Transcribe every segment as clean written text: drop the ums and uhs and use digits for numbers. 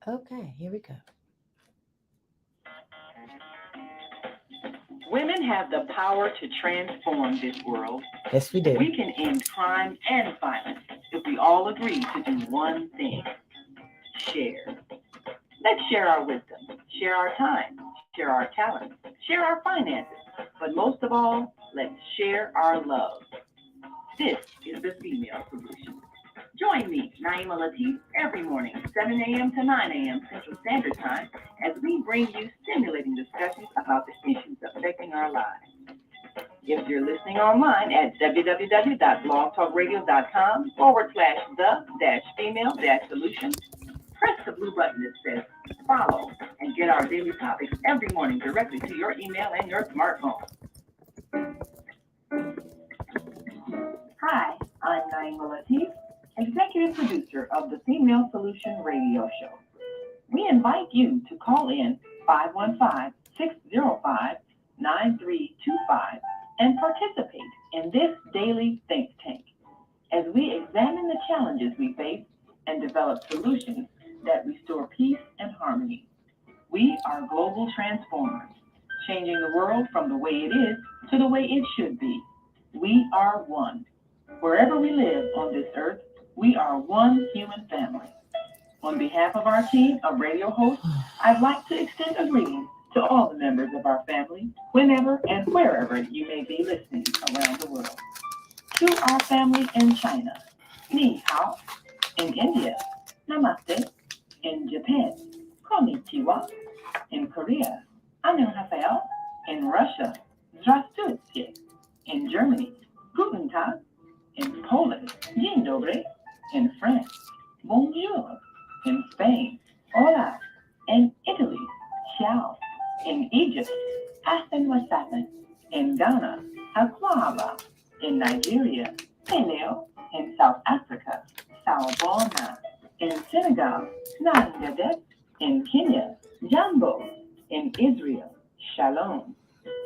Okay, here we go. Women have the power to transform this world. Yes, we do. We can end crime and violence if we all agree to do one thing: share. Let's share our wisdom, share our time, share our talents, share our finances, but most of all, let's share our love. This is the Female Solution. Join me, Naima Latif, every morning, 7 a.m. to 9 a.m. Central Standard Time, as we bring you stimulating discussions about the issues affecting our lives. If you're listening online at www.blogtalkradio.com/the-female-solution, press the blue button that says follow and get our daily topics every morning directly to your email and your smartphone. Hi, I'm Naima Latif, executive producer of the Female Solution radio show. We invite you to call in 515-605-9325 and participate in this daily think tank as we examine the challenges we face and develop solutions that restore peace and harmony. We are global transformers, changing the world from the way it is to the way it should be. We are one. Wherever we live on this earth, we are one human family. On behalf of our team of radio hosts, I'd like to extend a greeting to all the members of our family, whenever and wherever you may be listening around the world. To our family in China, Ni Hao. In India, Namaste. In Japan, Konnichiwa. In Korea, Annyeonghaseyo. In Russia, Здравствуйте. In Germany, Guten Tag. In Poland, Dzień dobry. In France, Bonjour. In Spain, Hola. In Italy, Ciao. In Egypt, Ahlan wa sahlan. In Ghana, Akwaba. In Nigeria, Hello. In South Africa, Sawubona. In Senegal, Nangadet. In Kenya, Jambo. In Israel, Shalom.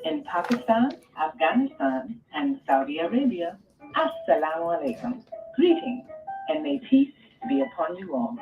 In Pakistan, Afghanistan, and Saudi Arabia, Assalamu alaikum. Greetings, and may peace be upon you all.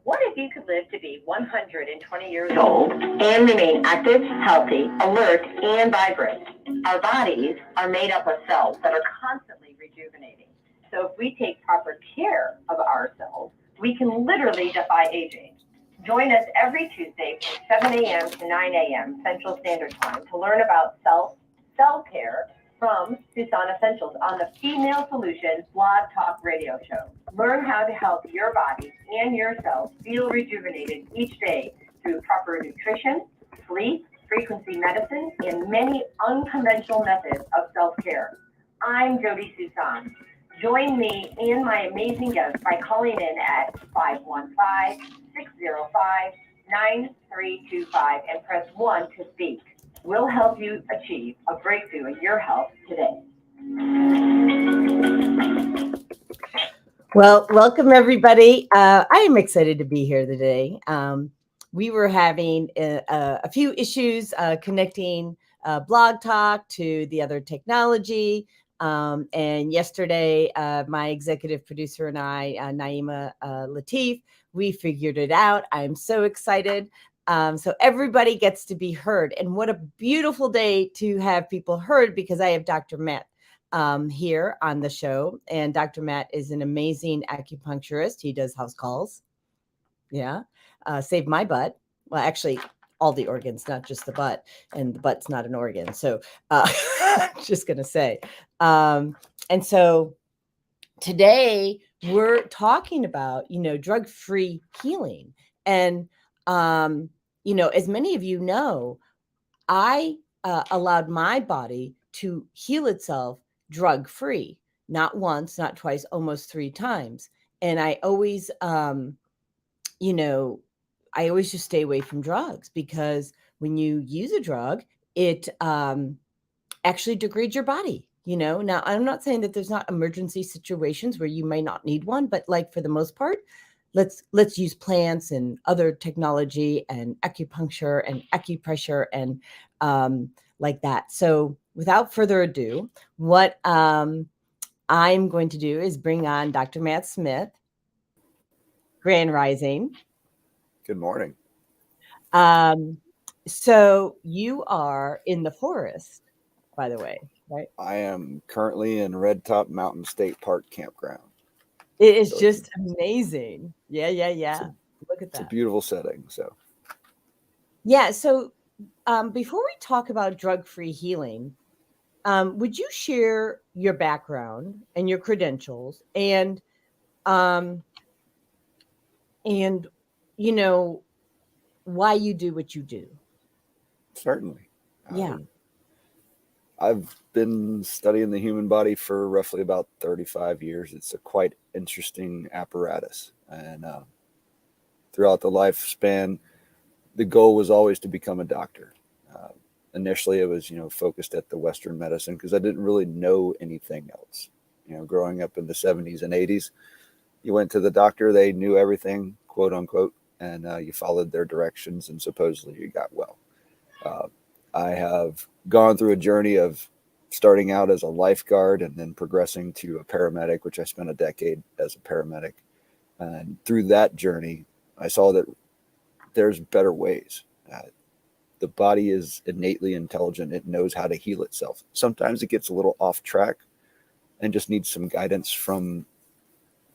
What if you could live to be 120 years old and remain active, healthy, alert, and vibrant? Our bodies are made up of cells that are constantly rejuvenating. So if we take proper care of ourselves, we can literally defy aging. Join us every Tuesday from 7 a.m. to 9 a.m. Central Standard Time to learn about self-care from Susan Essentials on the Female Solution Blog Talk radio show. Learn how to help your body and your cells feel rejuvenated each day through proper nutrition, sleep, frequency medicine, and many unconventional methods of self-care. I'm Jodi Suson. Join me and my amazing guests by calling in at 515-605-9325 and press 1 to speak. We'll help you achieve a breakthrough in your health today. Well, welcome everybody. I am excited to be here today. We were having a few issues connecting Blog Talk to the other technology. And yesterday, my executive producer and I, Naima Latif, we figured it out. I'm so excited. So everybody gets to be heard. And what a beautiful day to have people heard, because I have Dr. Matt here on the show. And Dr. Matt is an amazing acupuncturist. He does house calls. Yeah. Saved my butt. Well, actually, all the organs, not just the butt, and the butt's not an organ. So just going to say. And so today we're talking about, drug-free healing. And, as many of you know, I allowed my body to heal itself drug-free, not once, not twice, almost 3 times. And I always, I always just stay away from drugs, because when you use a drug, it actually degrades your body. Now I'm not saying that there's not emergency situations where you may not need one, but like for the most part, let's use plants and other technology and acupuncture and acupressure and like that. So without further ado, what I'm going to do is bring on Dr. Matt Smith. Grand Rising. Good morning. So you are in the forest, by the way, right? I am currently in Red Top Mountain State Park Campground. It is just amazing. Yeah. Look at that. It's a beautiful setting. So, yeah. So before we talk about drug-free healing, would you share your background and your credentials and you know, why you do what you do? certainly. Yeah. I've been studying the human body for roughly about 35 years. It's a quite interesting apparatus. And throughout the lifespan, the goal was always to become a doctor. Initially, it was, focused at the Western medicine because I didn't really know anything else. Growing up in the 70s and 80s, you went to the doctor, they knew everything, quote unquote, and you followed their directions and supposedly you got well. I have gone through a journey of starting out as a lifeguard and then progressing to a paramedic, which I spent a decade as a paramedic. And through that journey, I saw that there's better ways. The body is innately intelligent. It knows how to heal itself. Sometimes it gets a little off track and just needs some guidance from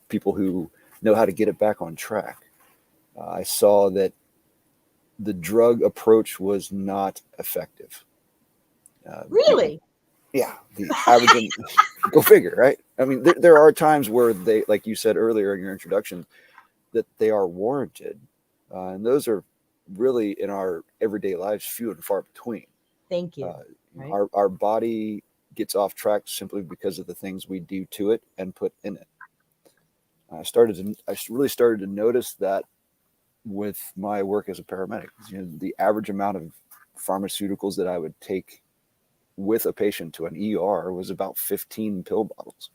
people who know how to get it back on track. I saw that the drug approach was not effective. Really? Yeah. The average, go figure, right? I mean, there are times where they, like you said earlier in your introduction, that they are warranted. And those are really in our everyday lives few and far between. Thank you. Right? Our body gets off track simply because of the things we do to it and put in it. I really started to notice that with my work as a paramedic. The average amount of pharmaceuticals that I would take with a patient to an ER was about 15 pill bottles.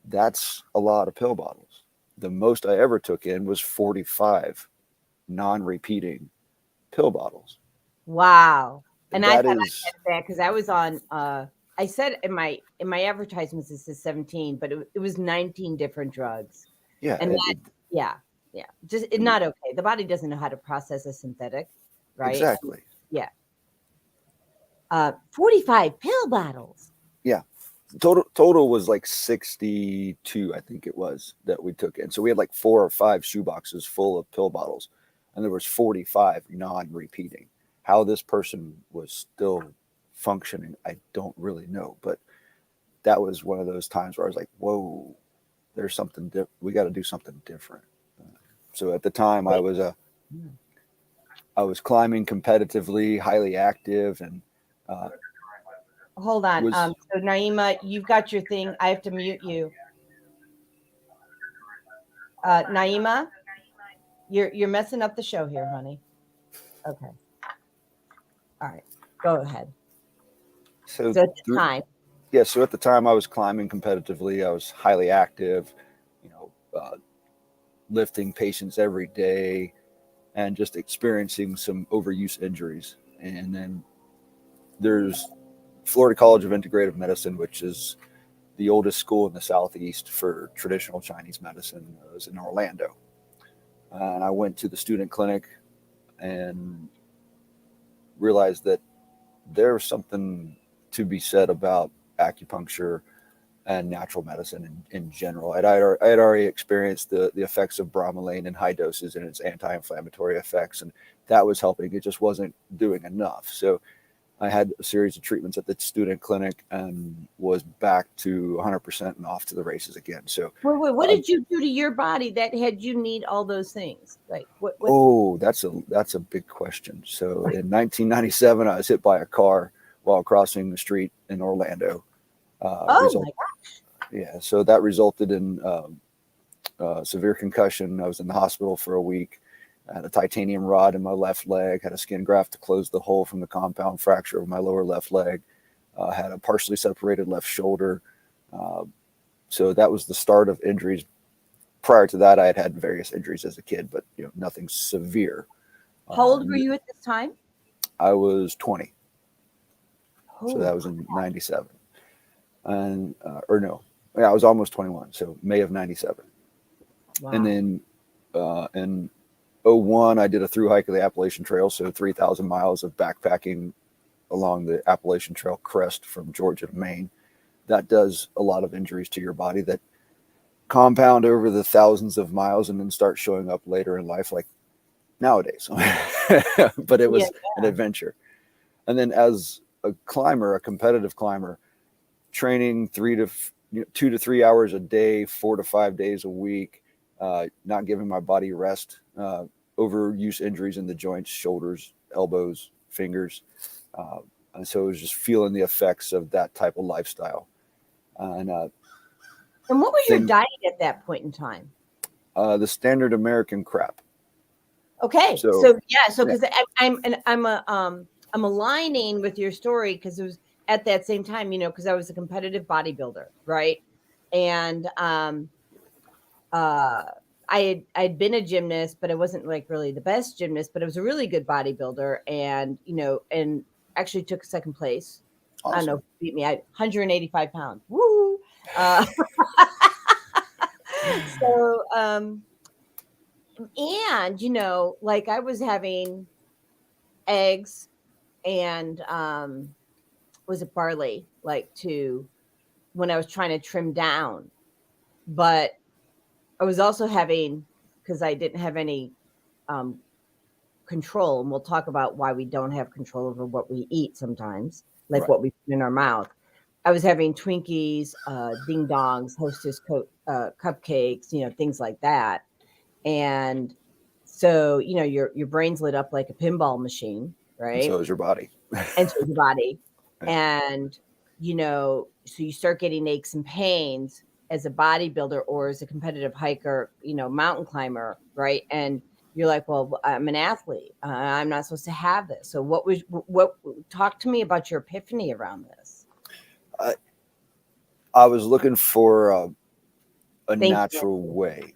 That's a lot of pill bottles. The most I ever took in was 45 non-repeating pill bottles. Wow. And that I is thought that because I was on I said in my advertisements this is 17, but it was 19 different drugs. Yeah. And just not okay. The body doesn't know how to process a synthetic, right? Exactly. Yeah. 45 pill bottles. Yeah. Total was like 62, I think it was, that we took in. So we had like 4 or 5 shoeboxes full of pill bottles, and there was 45 non-repeating. How this person was still functioning, I don't really know. But that was one of those times where I was like, whoa, there's something we got to do something different. So at the time I was climbing competitively, highly active, and hold on. So Naima, you've got your thing. I have to mute you. Naima, you're messing up the show here, honey. Okay. All right. Go ahead. So at the time. Yeah, so at the time I was climbing competitively. I was highly active, lifting patients every day and just experiencing some overuse injuries. And then there's Florida College of Integrative Medicine, which is the oldest school in the Southeast for traditional Chinese medicine. It was in Orlando. And I went to the student clinic and realized that there was something to be said about acupuncture and natural medicine in general. I had already experienced the effects of bromelain in high doses and its anti-inflammatory effects, and that was helping. It just wasn't doing enough. So I had a series of treatments at the student clinic and was back to 100% and off to the races again. So wait, what did you do to your body that had you need all those things? Like what? Oh, that's a big question. So in 1997, I was hit by a car while crossing the street in Orlando. My gosh. Yeah, so that resulted in severe concussion. I was in the hospital for a week. I had a titanium rod in my left leg, had a skin graft to close the hole from the compound fracture of my lower left leg, had a partially separated left shoulder. So that was the start of injuries. Prior to that, I had various injuries as a kid, but nothing severe. How old were you at this time? I was 20. So that was in 97. And, or no, yeah, I was almost 21. So May of 97. Wow. And then in 01, I did a through hike of the Appalachian Trail. So 3,000 miles of backpacking along the Appalachian Trail crest from Georgia to Maine. That does a lot of injuries to your body that compound over the thousands of miles and then start showing up later in life, like nowadays. But it was an adventure. And then as a climber, a competitive climber, training 2 to 3 hours a day, 4 to 5 days a week, not giving my body rest, overuse injuries in the joints, shoulders, elbows, fingers. And so it was just feeling the effects of that type of lifestyle. And what was your diet at that point in time? The standard American crap. Okay. So because I'm aligning with your story because it was at that same time, because I was a competitive bodybuilder, right? And I'd been a gymnast, but I wasn't like really the best gymnast, but I was a really good bodybuilder, and and actually took second place. Awesome. I don't know, beat me. I 185 pounds. Woo! So and like I was having eggs and was it barley, like when I was trying to trim down, but I was also having, because I didn't have any control, and we'll talk about why we don't have control over what we eat sometimes, like what we put in our mouth. I was having Twinkies, ding dongs, Hostess cupcakes, things like that. And so, your brain's lit up like a pinball machine, right? And so is your body. And so is your body. And, so you start getting aches and pains as a bodybuilder or as a competitive hiker, mountain climber, right? And you're like, well, I'm an athlete. I'm not supposed to have this. So talk to me about your epiphany around this. I was looking for a natural way,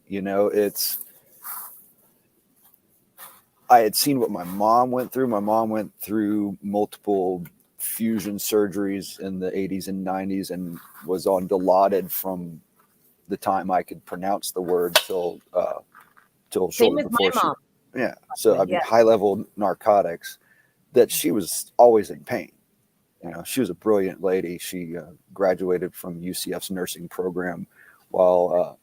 I had seen what my mom went through. My mom went through multiple fusion surgeries in the 80s and 90s and was on Dilaudid from the time I could pronounce the word till shortly before she. Yeah. So I mean, high level narcotics that she was always in pain. She was a brilliant lady. She graduated from UCF's nursing program while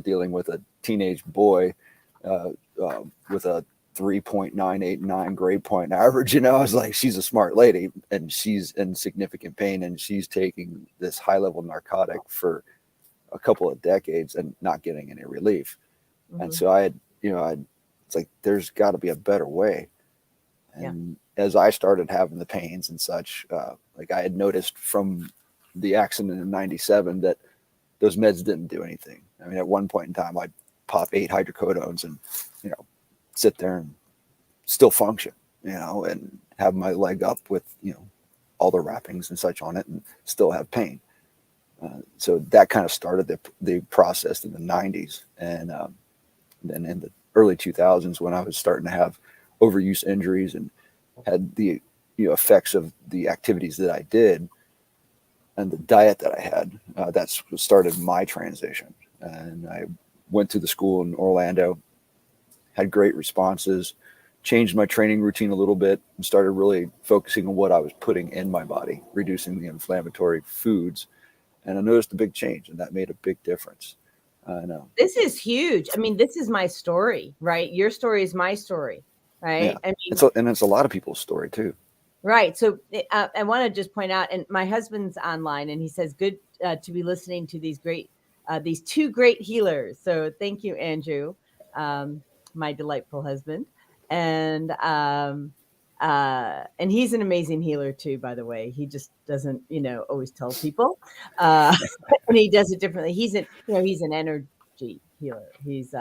dealing with a teenage boy with a 3.989 grade point average. I was like, she's a smart lady and she's in significant pain and she's taking this high level narcotic for a couple of decades and not getting any relief. Mm-hmm. And so it's like, there's got to be a better way. And as I started having the pains and such, like I had noticed from the accident in 97 that those meds didn't do anything. I mean, at one point in time, I'd pop 8 hydrocodones and, sit there and still function, and have my leg up with, all the wrappings and such on it and still have pain. So that kind of started the process in the 90s. And then in the early 2000s, when I was starting to have overuse injuries and had the effects of the activities that I did and the diet that I had, that's what started my transition. And I went to the school in Orlando, had great responses, changed my training routine a little bit, and started really focusing on what I was putting in my body, reducing the inflammatory foods. And I noticed a big change, and that made a big difference. I know. This is huge. I mean, this is my story, right? Your story is my story, right? Yeah. It's a lot of people's story too. Right. So I want to just point out, and my husband's online, and he says, good to be listening to these two great healers. So thank you, Andrew, my delightful husband. And he's an amazing healer too, by the way. He just doesn't, always tell people, and he does it differently. He's an energy healer. He's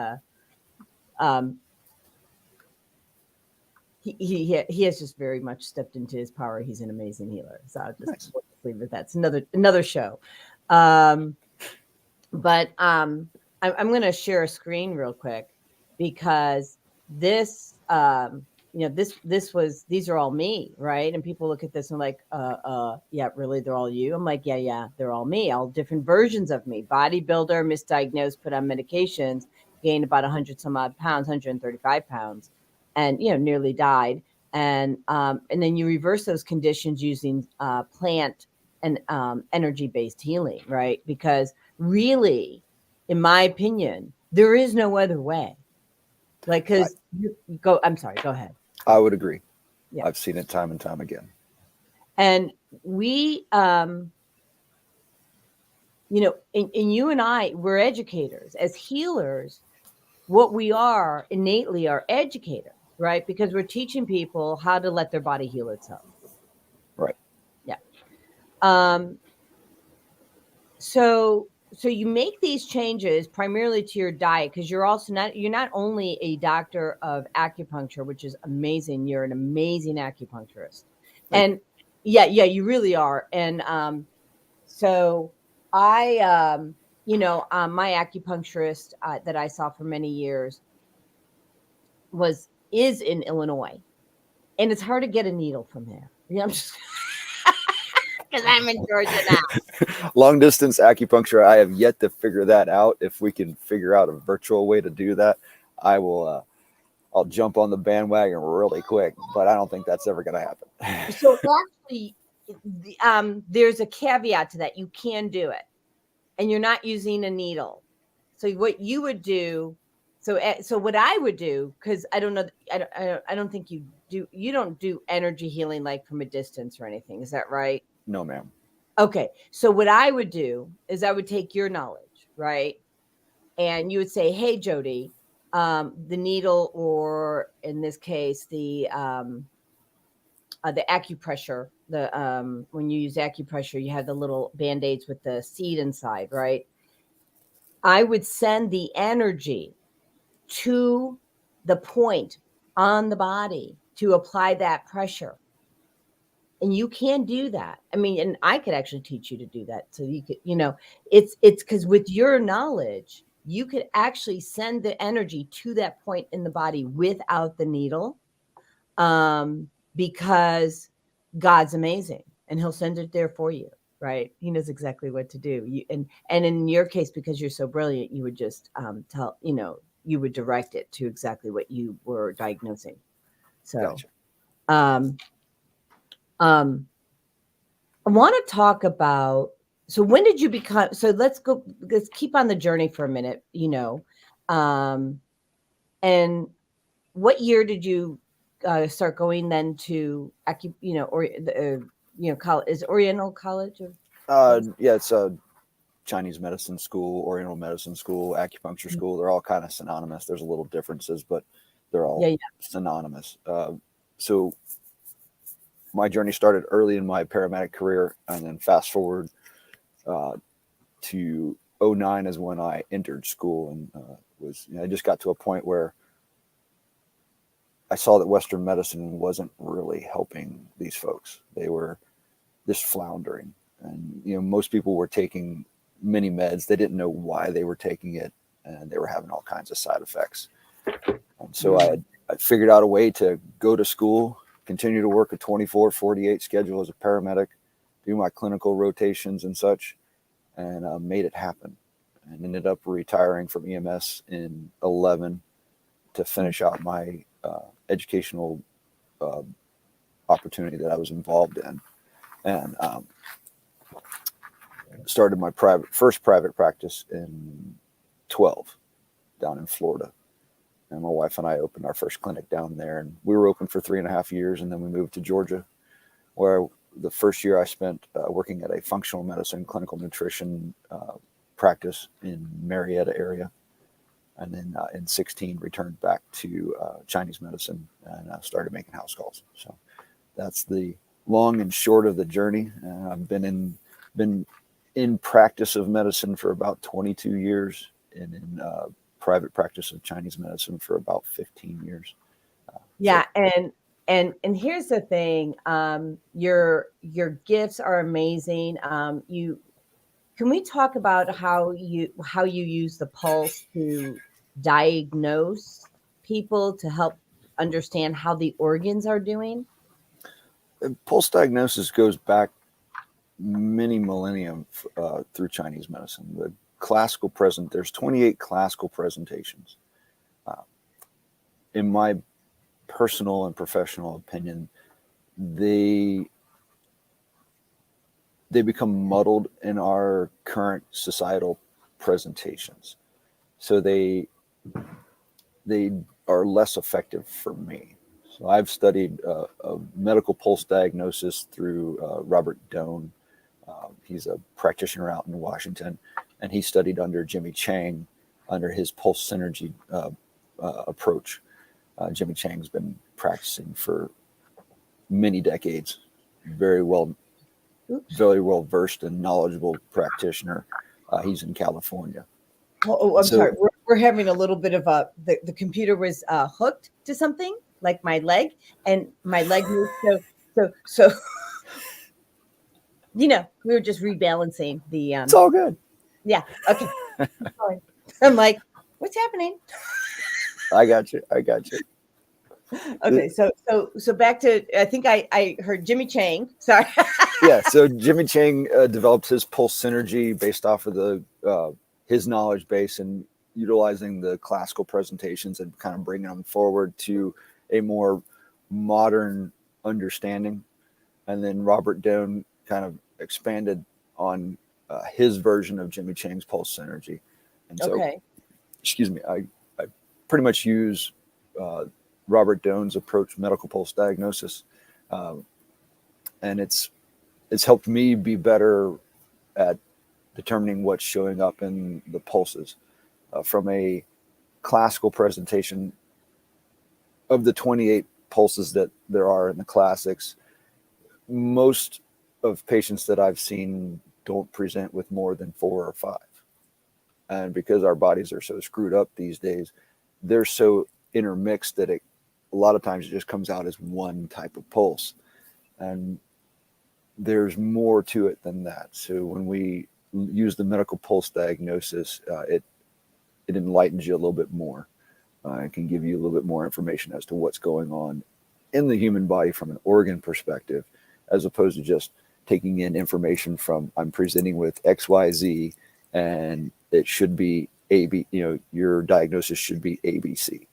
he has just very much stepped into his power. He's an amazing healer. So I'll just leave it at that. It's another show. But I'm going to share a screen real quick because this these are all me, right? And people look at this and like, yeah, really, they're all you. I'm like, yeah, they're all me, all different versions of me. Bodybuilder, misdiagnosed, put on medications, gained about 100 some odd pounds, 135 pounds, and nearly died. And then you reverse those conditions using plant and energy based healing, right? Because really, in my opinion, there is no other way. Like, because I'm sorry, go ahead. I would agree. Yeah. I've seen it time and time again. And we, and you and I, we're educators. As healers, what we are innately are educators, right? Because we're teaching people how to let their body heal itself. Right. Yeah. So you make these changes primarily to your diet, because you're not only a doctor of acupuncture, which is amazing. You're an amazing acupuncturist. And yeah, you really are. And so I my acupuncturist that I saw for many years is in Illinois, and it's hard to get a needle from there. I'm just because I'm in Georgia now. Long distance acupuncture, I have yet to figure that out. If we can figure out a virtual way to do that, I will. I'll jump on the bandwagon really quick, but I don't think that's ever going to happen. So actually, there's a caveat to that. You can do it, and you're not using a needle. So what you would do, so what I would do, because I don't know, I don't think you don't do energy healing like from a distance or anything. Is that right? No, ma'am. Okay. So what I would do is I would take your knowledge, right? And you would say, hey, Jodi, the needle, or in this case, the acupressure, when you use acupressure, you have the little band-aids with the seed inside, right? I would send the energy to the point on the body to apply that pressure. And you can do that. I mean, and I could actually teach you to do that. So you could, it's because with your knowledge, you could actually send the energy to that point in the body without the needle. Because God's amazing and he'll send it there for you, right? He knows exactly what to do. And in your case, because you're so brilliant, you would just you would direct it to exactly what you were diagnosing. So, Gotcha. I want to talk about, so when did you become, so let's keep on the journey for a minute, and what year did you start going then to college? Is Oriental College? Yeah, it's a Chinese medicine school, Oriental medicine school, acupuncture school. They're all kind of synonymous. There's a little differences, but they're all synonymous. So my journey started early in my paramedic career, and then fast forward to 2009 is when I entered school, and I just got to a point where I saw that Western medicine wasn't really helping these folks. They were just floundering, and most people were taking many meds. They didn't know why they were taking it, and they were having all kinds of side effects. And so I figured out a way to go to school, continue to work a 24/48 schedule as a paramedic, do my clinical rotations and such, and made it happen. And ended up retiring from EMS in 2011 to finish out my educational opportunity that I was involved in, and started my first private practice in 2012 down in Florida. And my wife and I opened our first clinic down there, and we were open for 3.5 years, and then we moved to Georgia, where the first year I spent working at a functional medicine, clinical nutrition practice in Marietta area. And then in 2016, returned back to Chinese medicine and started making house calls. So that's the long and short of the journey. I've been in practice of medicine for about 22 years, and in private practice of Chinese medicine for about 15 years. Yeah. And here's the thing. Your gifts are amazing. Can we talk about how you use the pulse to diagnose people, to help understand how the organs are doing? Pulse diagnosis goes back many millennium through Chinese medicine. The classical there's 28 classical presentations. In my personal and professional opinion, they become muddled in our current societal presentations. So they are less effective for me. So I've studied a medical pulse diagnosis through Robert Doan. He's a practitioner out in Washington, and he studied under Jimmy Chang under his pulse synergy approach. Jimmy Chang's been practicing for many decades, very well versed and knowledgeable practitioner. He's in California. I'm sorry. We're having a little bit of the computer was hooked to something like my leg, and my leg moved. So we were just rebalancing the. It's all good. Yeah. Okay. I'm like, what's happening? I got you. Okay. So back to, I think I heard Jimmy Chang. Sorry. Yeah. So Jimmy Chang developed his pulse synergy based off of his knowledge base and utilizing the classical presentations and kind of bringing them forward to a more modern understanding. And then Robert Doan kind of expanded on his version of Jimmy Chang's pulse synergy. And so, excuse me, I pretty much use Robert Doan's approach, medical pulse diagnosis. And it's helped me be better at determining what's showing up in the pulses. From a classical presentation of the 28 pulses that there are in the classics, most of patients that I've seen don't present with more than 4 or 5. And because our bodies are so screwed up these days, they're so intermixed that a lot of times it just comes out as one type of pulse. And there's more to it than that. So when we use the medical pulse diagnosis, it enlightens you a little bit more. It can give you a little bit more information as to what's going on in the human body from an organ perspective, as opposed to just taking in information from, I'm presenting with XYZ and it should be AB, your diagnosis should be ABC.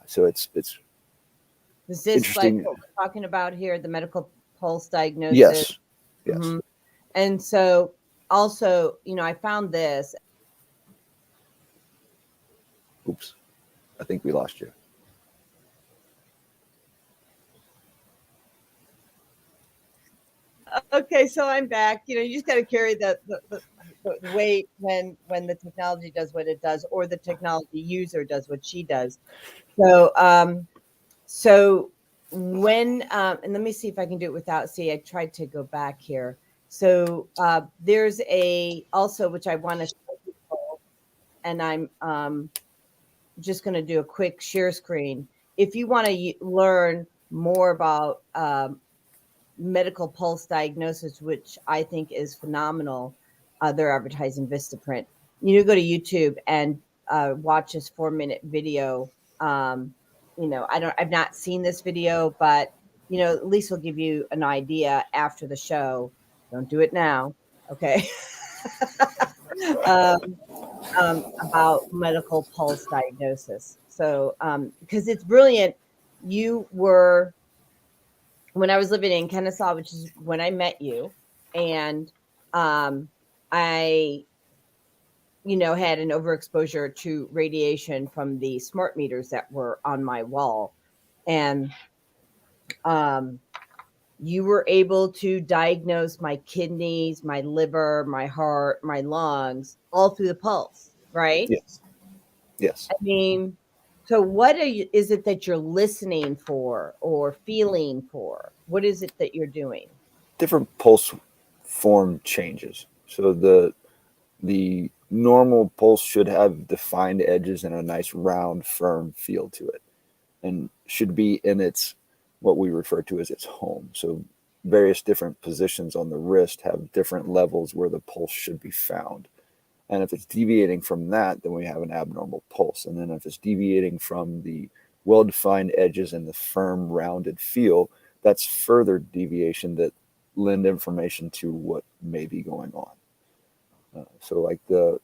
So it's is this interesting. like what we're talking about here, the medical pulse diagnosis? Yes. Mm-hmm. And so also, I found this. Oops, I think we lost you. Okay, so I'm back. You just got to carry the weight when the technology does what it does, or the technology user does what she does. So when and let me see if I can do it without. See, I tried to go back here. So there's also which I want to show people, and I'm just going to do a quick share screen. If you want to learn more about medical pulse diagnosis, which I think is phenomenal, they're advertising Vistaprint. You go to YouTube and watch this 4-minute video. I've not seen this video, but at least we'll give you an idea after the show. Don't do it now, okay? About medical pulse diagnosis. So, because it's brilliant. You were, when I was living in Kennesaw, which is when I met you, and I, had an overexposure to radiation from the smart meters that were on my wall. And you were able to diagnose my kidneys, my liver, my heart, my lungs, all through the pulse, right? Yes. I mean, so what is it that you're listening for or feeling for? What is it that you're doing? Different pulse form changes. So the normal pulse should have defined edges and a nice round, firm feel to it, and should be in its, what we refer to as its home. So various different positions on the wrist have different levels where the pulse should be found. And if it's deviating from that, then we have an abnormal pulse. And then if it's deviating from the well-defined edges and the firm, rounded feel, that's further deviation that lend information to what may be going on. So like the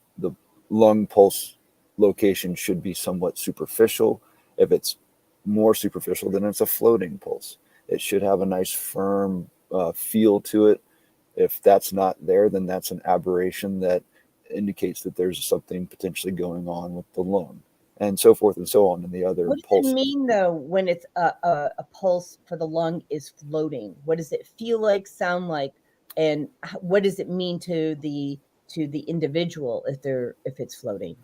lung pulse location should be somewhat superficial. If it's more superficial, then it's a floating pulse. It should have a nice firm feel to it. If that's not there, then that's an aberration that indicates that there's something potentially going on with the lung, and so forth and so on in the other What does pulses. it mean though when it's a pulse for the lung is floating? What does it feel like, sound like, and what does it mean to the individual if it's floating?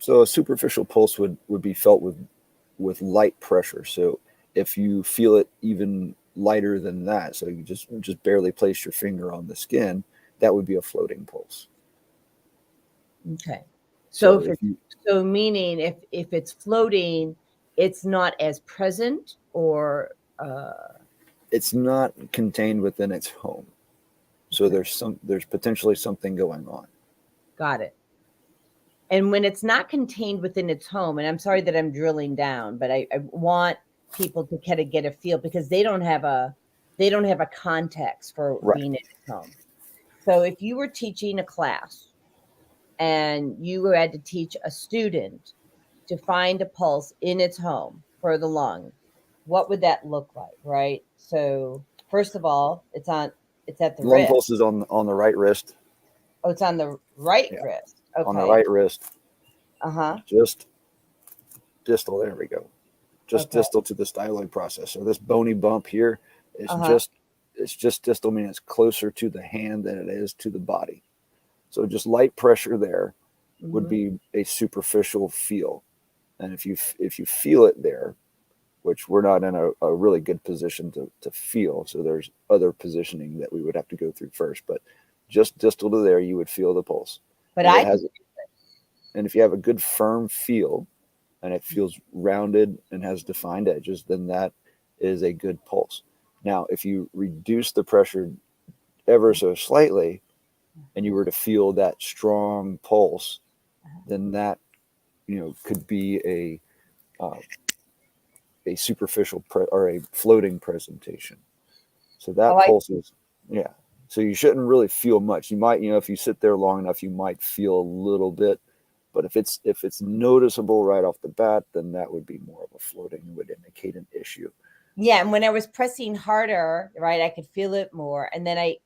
So a superficial pulse would be felt with light pressure. So if you feel it even lighter than that, so you just barely place your finger on the skin, that would be a floating pulse. Okay. So So if you, so meaning if it's floating, it's not as present, or it's not contained within its home. So okay, there's potentially something going on. got it. And when it's not contained within its home, and I'm sorry that I'm drilling down, but I want people to kind of get a feel, because they don't have a context for Right. being in its home. So if you were teaching a class and you had to teach a student to find a pulse in its home for the lung, what would that look like, right? So first of all, it's at the Lung wrist. pulse is on the right wrist. Oh, it's on the right Yeah. wrist. On the Okay. right wrist. Uh-huh. Just distal. There we go. Just Okay. distal to the styloid process. So this bony bump here is Uh-huh. it's just distal, meaning it's closer to the hand than it is to the body. So just light pressure there would Mhm. be a superficial feel. And if you feel it there, which we're not in a really good position to feel, so there's other positioning that we would have to go through first, but just distal to there, you would feel the pulse. But And I if you have a good firm feel and it feels rounded and has defined edges, then that is a good pulse. Now, if you reduce the pressure ever so slightly and you were to feel that strong pulse, then that could be a superficial or a floating presentation. So that I pulse is, yeah. So you shouldn't really feel much. You might, if you sit there long enough, you might feel a little bit, but if it's noticeable right off the bat, then that would be more of a floating, would indicate an issue. Yeah, and when I was pressing harder, right, I could feel it more. And then I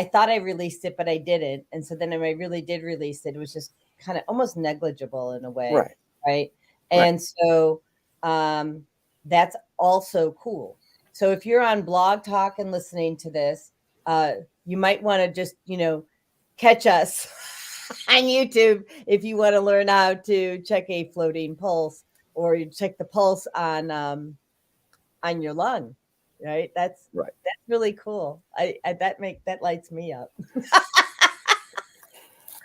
thought I released it, but I didn't. And so then when I really did release it, it was just kind of almost negligible in a way, Right. right? Right. And so that's also cool. So if you're on Blog Talk and listening to this, you might want to just, catch us on YouTube if you want to learn how to check a floating pulse, or you check the pulse on your lung, right? That's Right. really cool. I that lights me up.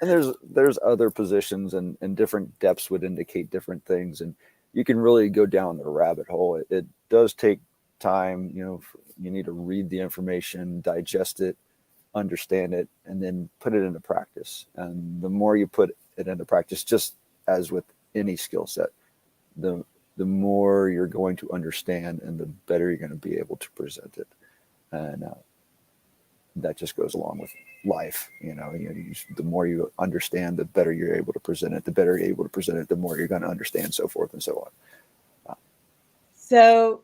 And there's other positions and different depths would indicate different things, and you can really go down the rabbit hole. It does take time. You need to read the information, digest it, understand it, and then put it into practice. And the more you put it into practice, just as with any skill set, the more you're going to understand and the better you're going to be able to present it. And that just goes along with life. The more you understand, the better you're able to present it. The better you're able to present it, the more you're going to understand, so forth and so on. So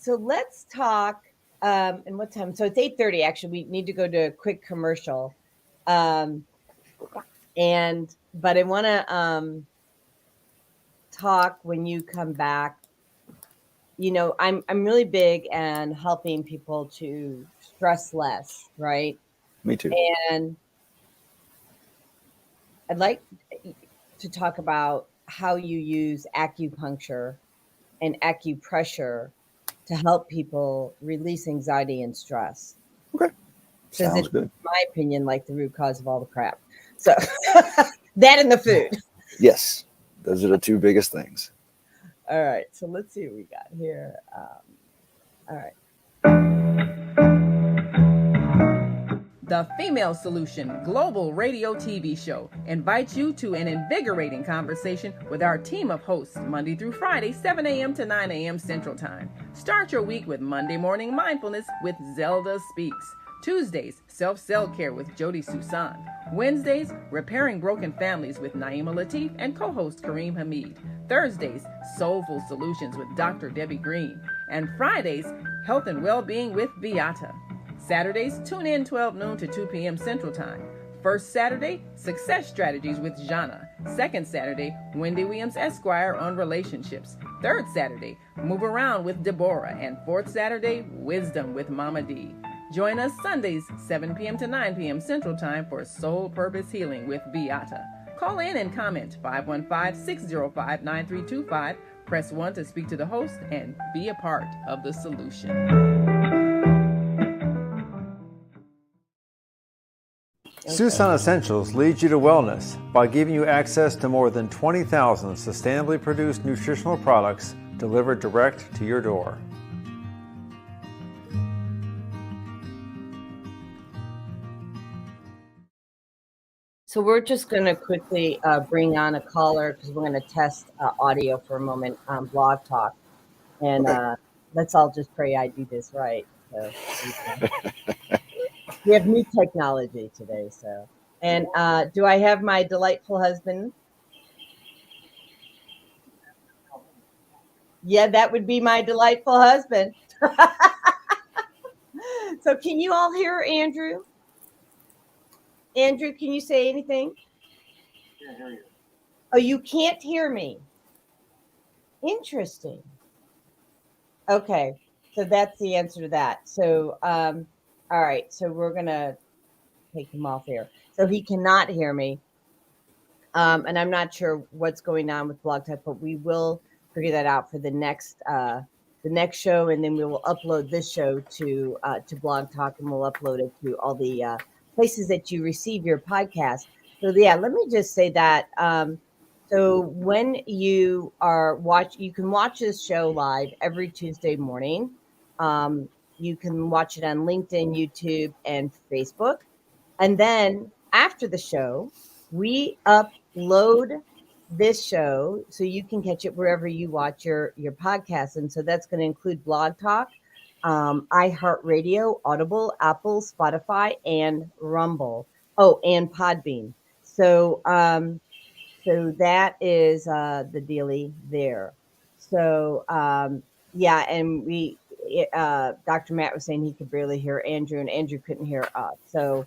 let's talk. And what time? So it's 8:30. Actually, we need to go to a quick commercial. But I want to talk when you come back. I'm really big on helping people to stress less, right? Me too. And I'd like to talk about how you use acupuncture and acupressure to help people release anxiety and stress. Okay. Because Sounds it's, good. in my opinion, like the root cause of all the crap. So that and the food. Yes. Those are the two biggest things. All right. So let's see what we got here. All right. The Female Solution Global Radio TV Show invites you to an invigorating conversation with our team of hosts Monday through Friday, 7 a.m. to 9 a.m. Central Time. Start your week with Monday Morning Mindfulness with Zelda Speaks. Tuesdays, Self-Cell Care with Jodi Suson. Wednesdays, Repairing Broken Families with Naima Latif and co-host Kareem Hamid. Thursdays, Soulful Solutions with Dr. Debbie Green. And Fridays, Health and Wellbeing with Beata. Saturdays, tune in 12 noon to 2 p.m. Central Time. First Saturday, Success Strategies with Jana. Second Saturday, Wendy Williams Esquire on relationships. Third Saturday, Move Around with Deborah. And fourth Saturday, Wisdom with Mama D. Join us Sundays, 7 p.m. to 9 p.m. Central Time for Soul Purpose Healing with Beata. Call in and comment 515-605-9325. Press 1 to speak to the host and be a part of the solution. Suson Essentials leads you to wellness by giving you access to more than 20,000 sustainably produced nutritional products delivered direct to your door. So we're just going to quickly bring on a caller because we're going to test audio for a moment on Blog Talk. And let's all just pray I do this right. So, we have new technology today. So, and do I have my delightful husband? Yeah, that would be my delightful husband. So can you all hear Andrew? Andrew, can you say anything? Can't hear you. Oh, you can't hear me. Interesting. Okay, so that's the answer to that. So, all right, so we're gonna take him off here. So he cannot hear me, and I'm not sure what's going on with Blog Talk, but we will figure that out for the next show, and then we will upload this show to Blog Talk, and we'll upload it to all the places that you receive your podcast. So yeah, let me just say that. So when you you can watch this show live every Tuesday morning. You can watch it on LinkedIn, YouTube, and Facebook. And then after the show, we upload this show so you can catch it wherever you watch your podcast. And so that's going to include Blog Talk, iHeartRadio, Audible, Apple, Spotify, and Rumble. Oh, and Podbean. So so that is the dealie there. So yeah, and Dr. Matt was saying he could barely hear Andrew, and Andrew couldn't hear us. So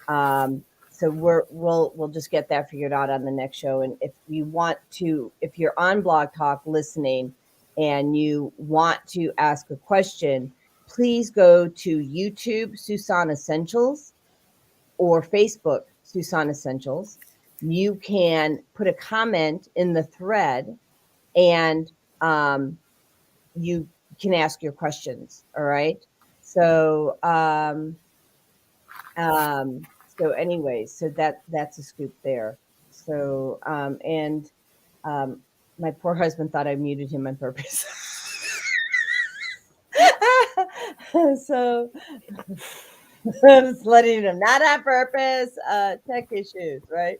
so we'll just get that figured out on the next show. And if you're on Blog Talk listening and you want to ask a question, please go to YouTube Suson Essentials or Facebook Suson Essentials. You can put a comment in the thread, and you can ask your questions. All right. So so anyways, so that's a scoop there. So my poor husband thought I muted him on purpose. So just letting him, not on purpose, tech issues, right?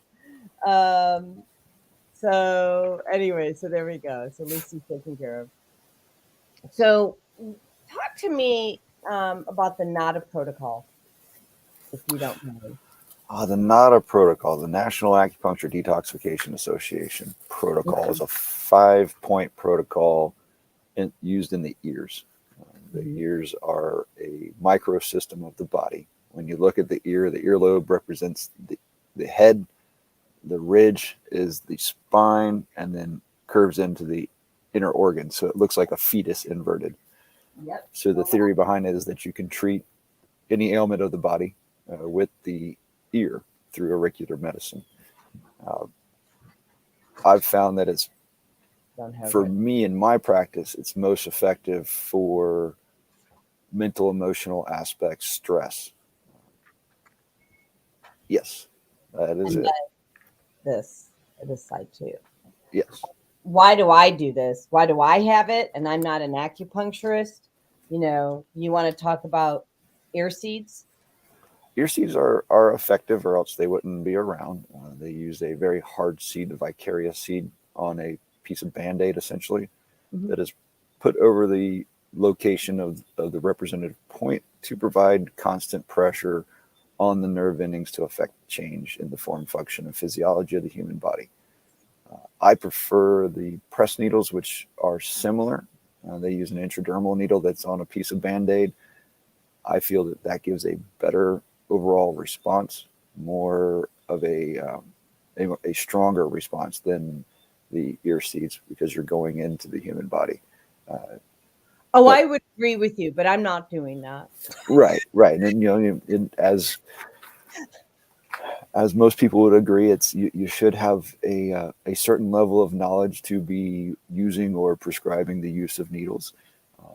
So anyway, so there we go. So Lucy's taken care of. So talk to me about the NADA protocol, if you don't mind. The NADA protocol, the National Acupuncture Detoxification Association protocol, is a 5-point protocol used in the ears. The ears are a microsystem of the body. When you look at the earlobe represents the head, the ridge is the spine, and then curves into the inner organs. So it looks like a fetus inverted. Yep. So the theory behind it is that you can treat any ailment of the body with the ear through auricular medicine. I've found that it's, for me in my practice, it's most effective for mental, emotional aspects, stress. Yes, that is it. This side too. Yes. Why do I do this? Why do I have it? And I'm not an acupuncturist. You know, you want to talk about ear seeds? ear seeds are effective, or else they wouldn't be around. They use a very hard seed, a vicarious seed, on a piece of Band-Aid, essentially, that is put over the location of the representative point to provide constant pressure on the nerve endings to affect change in the form, function, and physiology of the human body. I prefer the press needles, which are similar. They use an intradermal needle that's on a piece of Band-Aid. I feel that gives a better overall response, more of a stronger response than the ear seeds, because you're going into the human body. I would agree with you, but I'm not doing that. Right. And as most people would agree, you should have a certain level of knowledge to be using or prescribing the use of needles.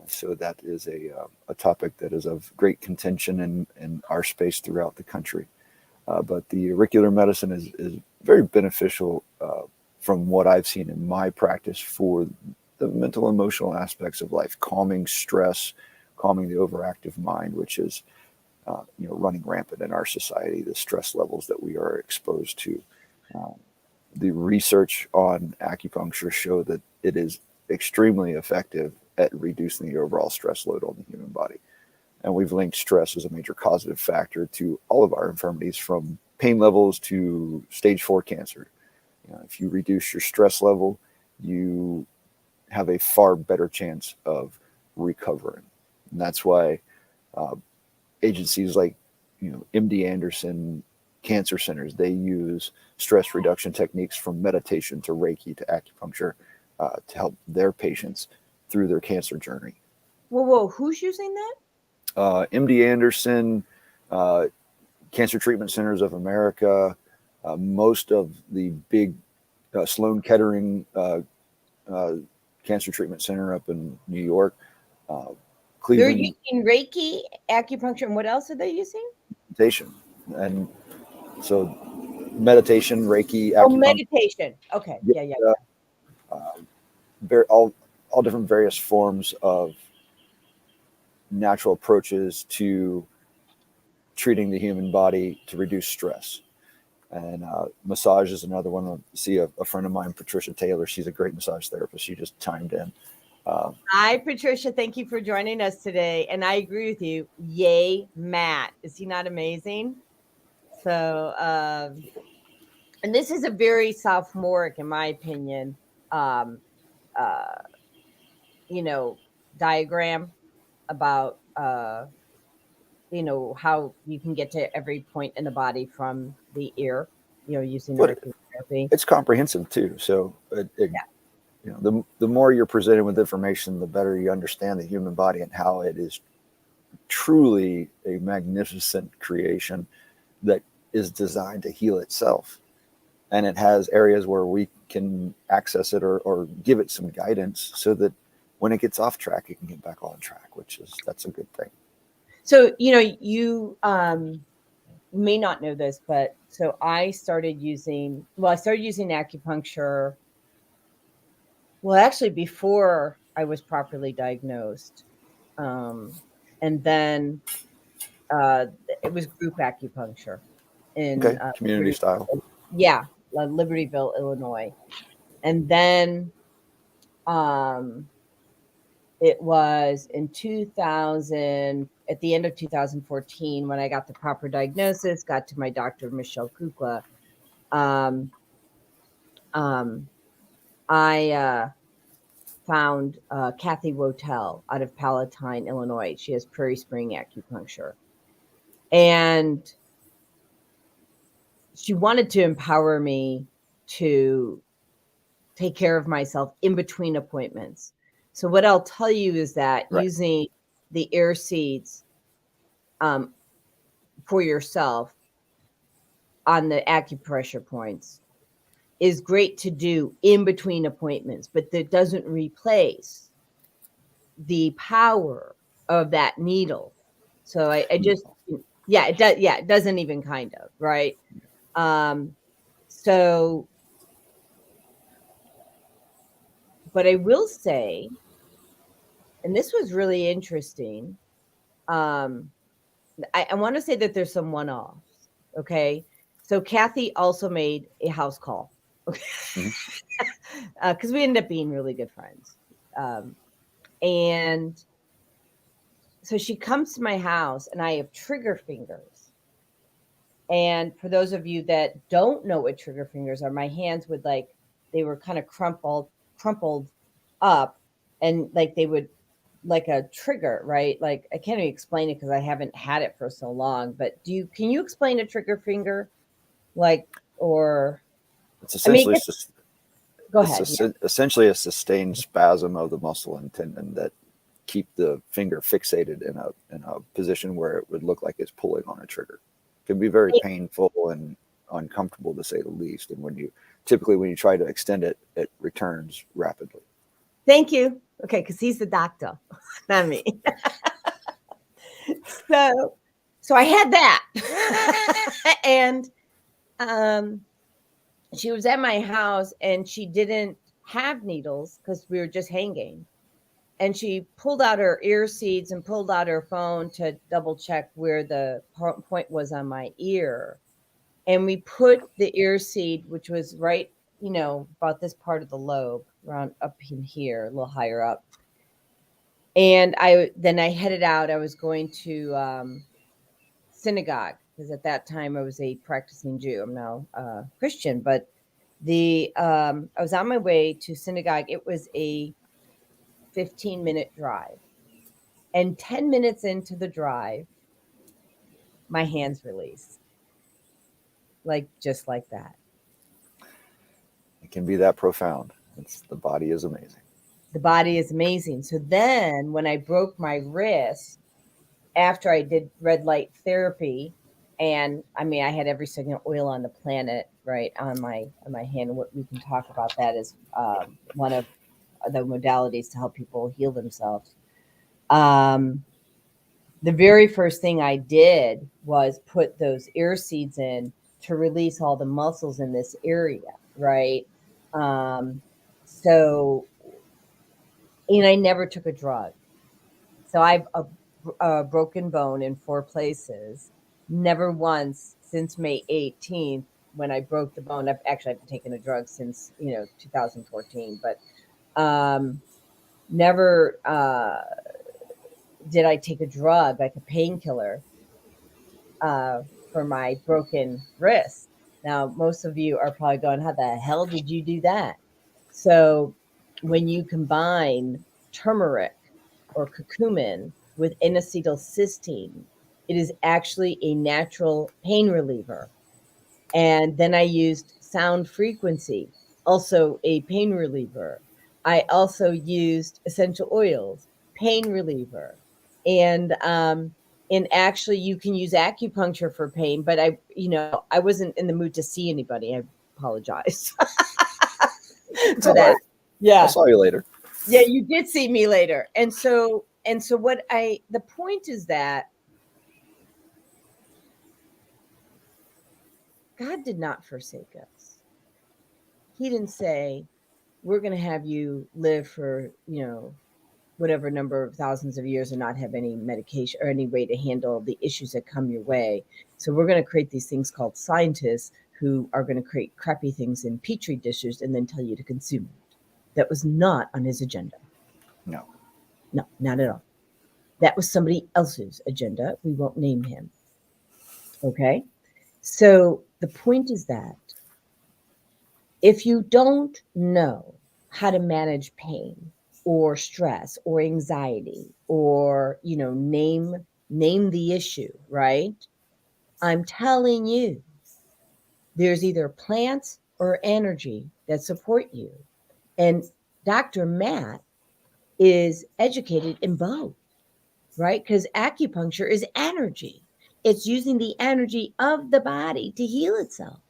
So that is a topic that is of great contention in our space throughout the country. But the auricular medicine is very beneficial from what I've seen in my practice for the mental, emotional aspects of life, calming stress, calming the overactive mind, which is running rampant in our society, the stress levels that we are exposed to. The research on acupuncture show that it is extremely effective at reducing the overall stress load on the human body. And we've linked stress as a major causative factor to all of our infirmities, from pain levels to stage 4 cancer. If you reduce your stress level, you have a far better chance of recovering. And that's why agencies like MD Anderson cancer centers, they use stress reduction techniques, from meditation to Reiki to acupuncture, to help their patients through their cancer journey. Whoa, who's using that? MD Anderson, Cancer Treatment Centers of America, most of the big Sloan Kettering Cancer Treatment Center up in New York, Cleveland. They're using Reiki, acupuncture, and what else are they using? Meditation. And so meditation, Reiki, Oh, acupuncture. meditation. Okay. Yeah. All different various forms of natural approaches to treating the human body to reduce stress. And massage is another one. I see a friend of mine, Patricia Taylor. She's a great massage therapist. She just chimed in. Hi, Patricia. Thank you for joining us today. And I agree with you. Yay, Matt. Is he not amazing? So, and this is a very sophomoric, in my opinion, diagram about, how you can get to every point in the body from the ear, using auricular therapy. It's comprehensive too. So the more you're presented with information, the better you understand the human body and how it is truly a magnificent creation that is designed to heal itself. And it has areas where we can access it or give it some guidance, so that when it gets off track, it can get back on track, that's a good thing. So, you may not know this, but so I started using acupuncture. Well, actually, before I was properly diagnosed. And then it was group acupuncture in community style. Yeah, Libertyville, Illinois. And then it was in 2000, at the end of 2014, when I got the proper diagnosis, got to my doctor, Michelle Kukla. I found Kathy Wotel out of Palatine, Illinois. She has Prairie Spring acupuncture. And she wanted to empower me to take care of myself in between appointments. So what I'll tell you is that using the air seeds for yourself on the acupressure points is great to do in between appointments, but that doesn't replace the power of that needle. So I just, it does. Yeah, it doesn't even kind of, right? So, but I will say, and this was really interesting, I want to say that there's some one-offs. Okay. So Kathy also made a house call. Okay. Because we ended up being really good friends. And so she comes to my house and I have trigger fingers. And for those of you that don't know what trigger fingers are, my hands would they were kind of crumpled up, and like they would like a trigger, right? Like I can't even explain it because I haven't had it for so long. But can you explain a trigger finger? Or It's essentially go ahead. essentially a sustained spasm of the muscle and tendon that keep the finger fixated in a position where it would look like it's pulling on a trigger. It can be very painful and uncomfortable to say the least. And when you try to extend it, it returns rapidly. Thank you. Okay, because he's the doctor, not me. So I had that, and she was at my house, and she didn't have needles because we were just hanging. And she pulled out her ear seeds and pulled out her phone to double check where the point was on my ear. And we put the ear seed, which was right, about this part of the lobe, around up in here, a little higher up. And I headed out. I was going to synagogue because at that time I was a practicing Jew. I'm now Christian, but I was on my way to synagogue. It was a 15-minute drive. And 10 minutes into the drive, my hands released. Just like that. It can be that profound. The body is amazing. The body is amazing. So then when I broke my wrist, after I did red light therapy, and I had every single oil on the planet, right, on my hand. What we can talk about that is one of the modalities to help people heal themselves. The very first thing I did was put those ear seeds in to release all the muscles in this area, right? So, and I never took a drug. So I've a broken bone in 4 places. Never once since May 18th, when I broke the bone. I've taken a drug since 2014, but never did I take a drug like a painkiller for my broken wrist. Now, most of you are probably going, how the hell did you do that? So when you combine turmeric or curcumin with N-acetylcysteine, it is actually a natural pain reliever. And then I used sound frequency, also a pain reliever. I also used essential oils, pain reliever. And actually you can use acupuncture for pain, but I wasn't in the mood to see anybody. I apologize for that. Right. Yeah. I saw you later. Yeah, you did see me later. And so the point is that God did not forsake us. He didn't say, we're going to have you live for, whatever number of thousands of years and not have any medication or any way to handle the issues that come your way. So we're going to create these things called scientists who are going to create crappy things in petri dishes and then tell you to consume it. That was not on his agenda. No, not at all. That was somebody else's agenda. We won't name him. Okay. So the point is that if you don't know how to manage pain or stress or anxiety or, name the issue, right? I'm telling you, there's either plants or energy that support you. And Dr. Matt is educated in both, right? Because acupuncture is energy. It's using the energy of the body to heal itself.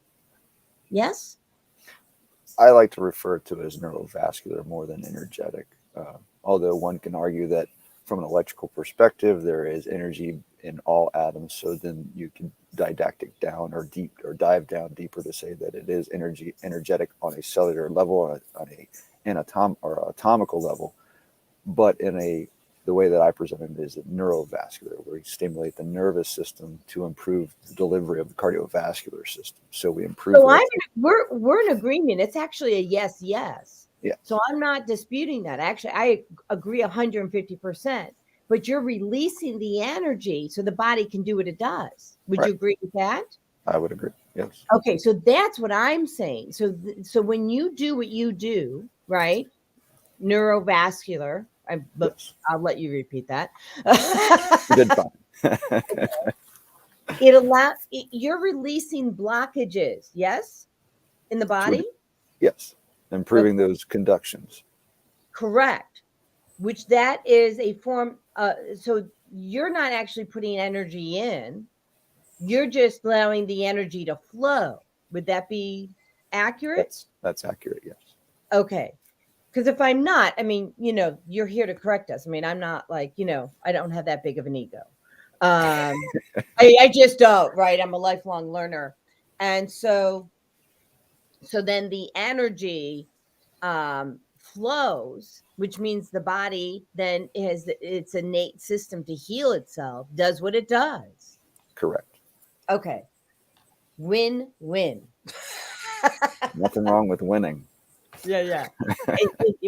Yes? I like to refer to it as neurovascular more than energetic. Although one can argue that from an electrical perspective, there is energy in all atoms. So then you can didactic down or dive down deeper to say that it is energetic on a cellular level, on a atomical level. But in the the way that I present it is neurovascular, where we stimulate the nervous system to improve the delivery of the cardiovascular system. So we improve. So we're in agreement. It's actually a yes. Yeah. So I'm not disputing that. Actually, I agree 150%. But you're releasing the energy so the body can do what it does. Would you agree with that? I would agree. Yes. Okay, so that's what I'm saying. So when you do what you do, right? Neurovascular. Yes. I'll let you repeat that. You did fine. You're releasing blockages, yes, in the body. Yes, improving those conductions. Correct. Which that is a form. So you're not actually putting energy in. You're just allowing the energy to flow. Would that be accurate? That's accurate. Yes. Okay. Because if I'm not, I mean, you're here to correct us. I mean, I'm not like, I don't have that big of an ego. I just don't, right? I'm a lifelong learner. And so then the energy flows, which means the body then has its innate system to heal itself, does what it does. Correct. Okay. Win-win. Nothing wrong with winning. Yeah.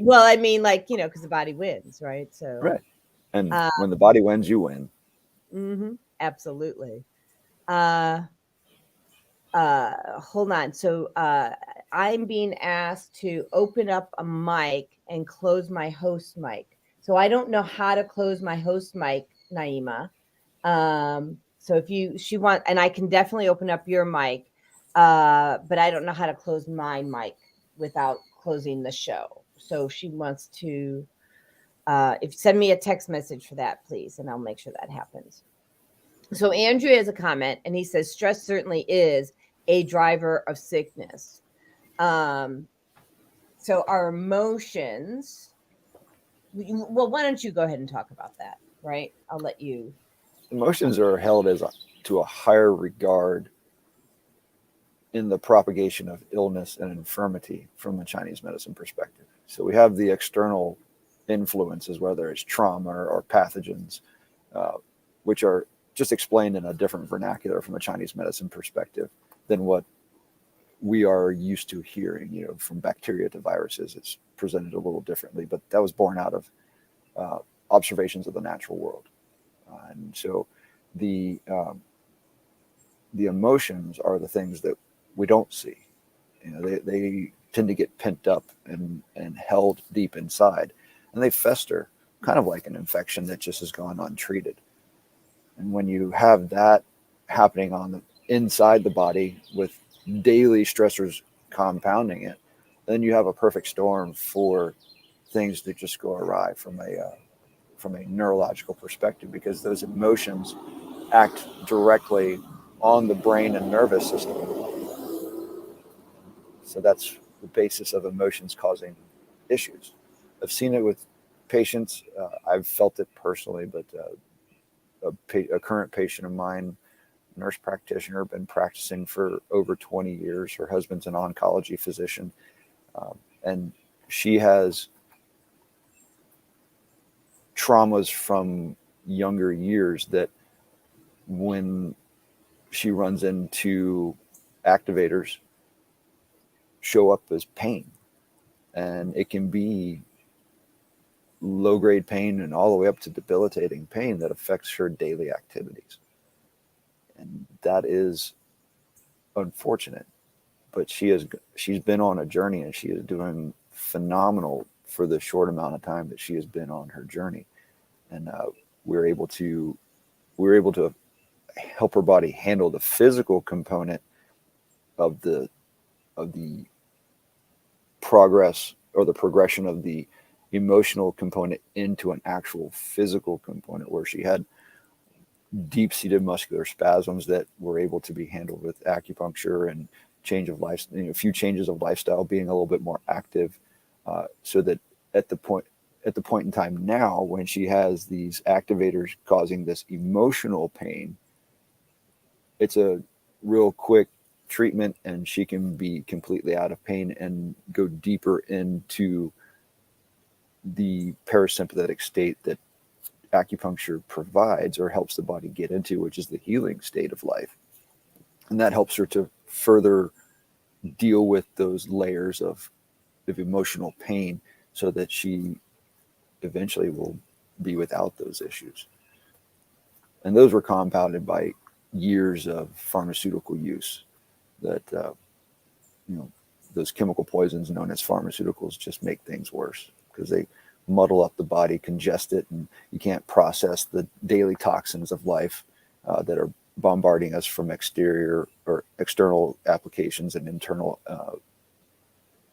Well, I mean, like, because the body wins, right? So right. And when the body wins, you win. Mm-hmm, absolutely. Hold on. So I'm being asked to open up a mic and close my host mic. So I don't know how to close my host mic, Naima. So if she wants, and I can definitely open up your mic, but I don't know how to close my mic without closing the show. So she wants to, if send me a text message for that, please, and I'll make sure that happens. So Andrew has a comment, and he says, stress certainly is a driver of sickness. So our emotions, well, why don't you go ahead and talk about that, right? I'll let you. Emotions are held to a higher regard in the propagation of illness and infirmity from a Chinese medicine perspective. So we have the external influences, whether it's trauma or pathogens, which are just explained in a different vernacular from a Chinese medicine perspective than what we are used to hearing, from bacteria to viruses. It's presented a little differently, but that was born out of observations of the natural world. And so the emotions are the things that we don't see. They tend to get pent up and held deep inside, and they fester, kind of like an infection that just has gone untreated. And when you have that happening on the inside the body with daily stressors compounding it, then you have a perfect storm for things to just go awry from a neurological perspective, because those emotions act directly on the brain and nervous system. So that's the basis of emotions causing issues. I've seen it with patients. I've felt it personally, but a current patient of mine, nurse practitioner, been practicing for over 20 years. Her husband's an oncology physician, and she has traumas from younger years that when she runs into activators show up as pain, and it can be low-grade pain and all the way up to debilitating pain that affects her daily activities. And that is unfortunate, but she's been on a journey, and she is doing phenomenal for the short amount of time that she has been on her journey. And we're able to help her body handle the physical component of the progress or the progression of the emotional component into an actual physical component, where she had deep-seated muscular spasms that were able to be handled with acupuncture and change of life, a few changes of lifestyle, being a little bit more active, so that at the point in time now, when she has these activators causing this emotional pain, it's a real quick treatment, and she can be completely out of pain and go deeper into the parasympathetic state that acupuncture provides or helps the body get into, which is the healing state of life. And that helps her to further deal with those layers of emotional pain so that she eventually will be without those issues. And those were compounded by years of pharmaceutical use that, those chemical poisons known as pharmaceuticals just make things worse because they muddle up the body, congest it, and you can't process the daily toxins of life that are bombarding us from exterior or external applications and internal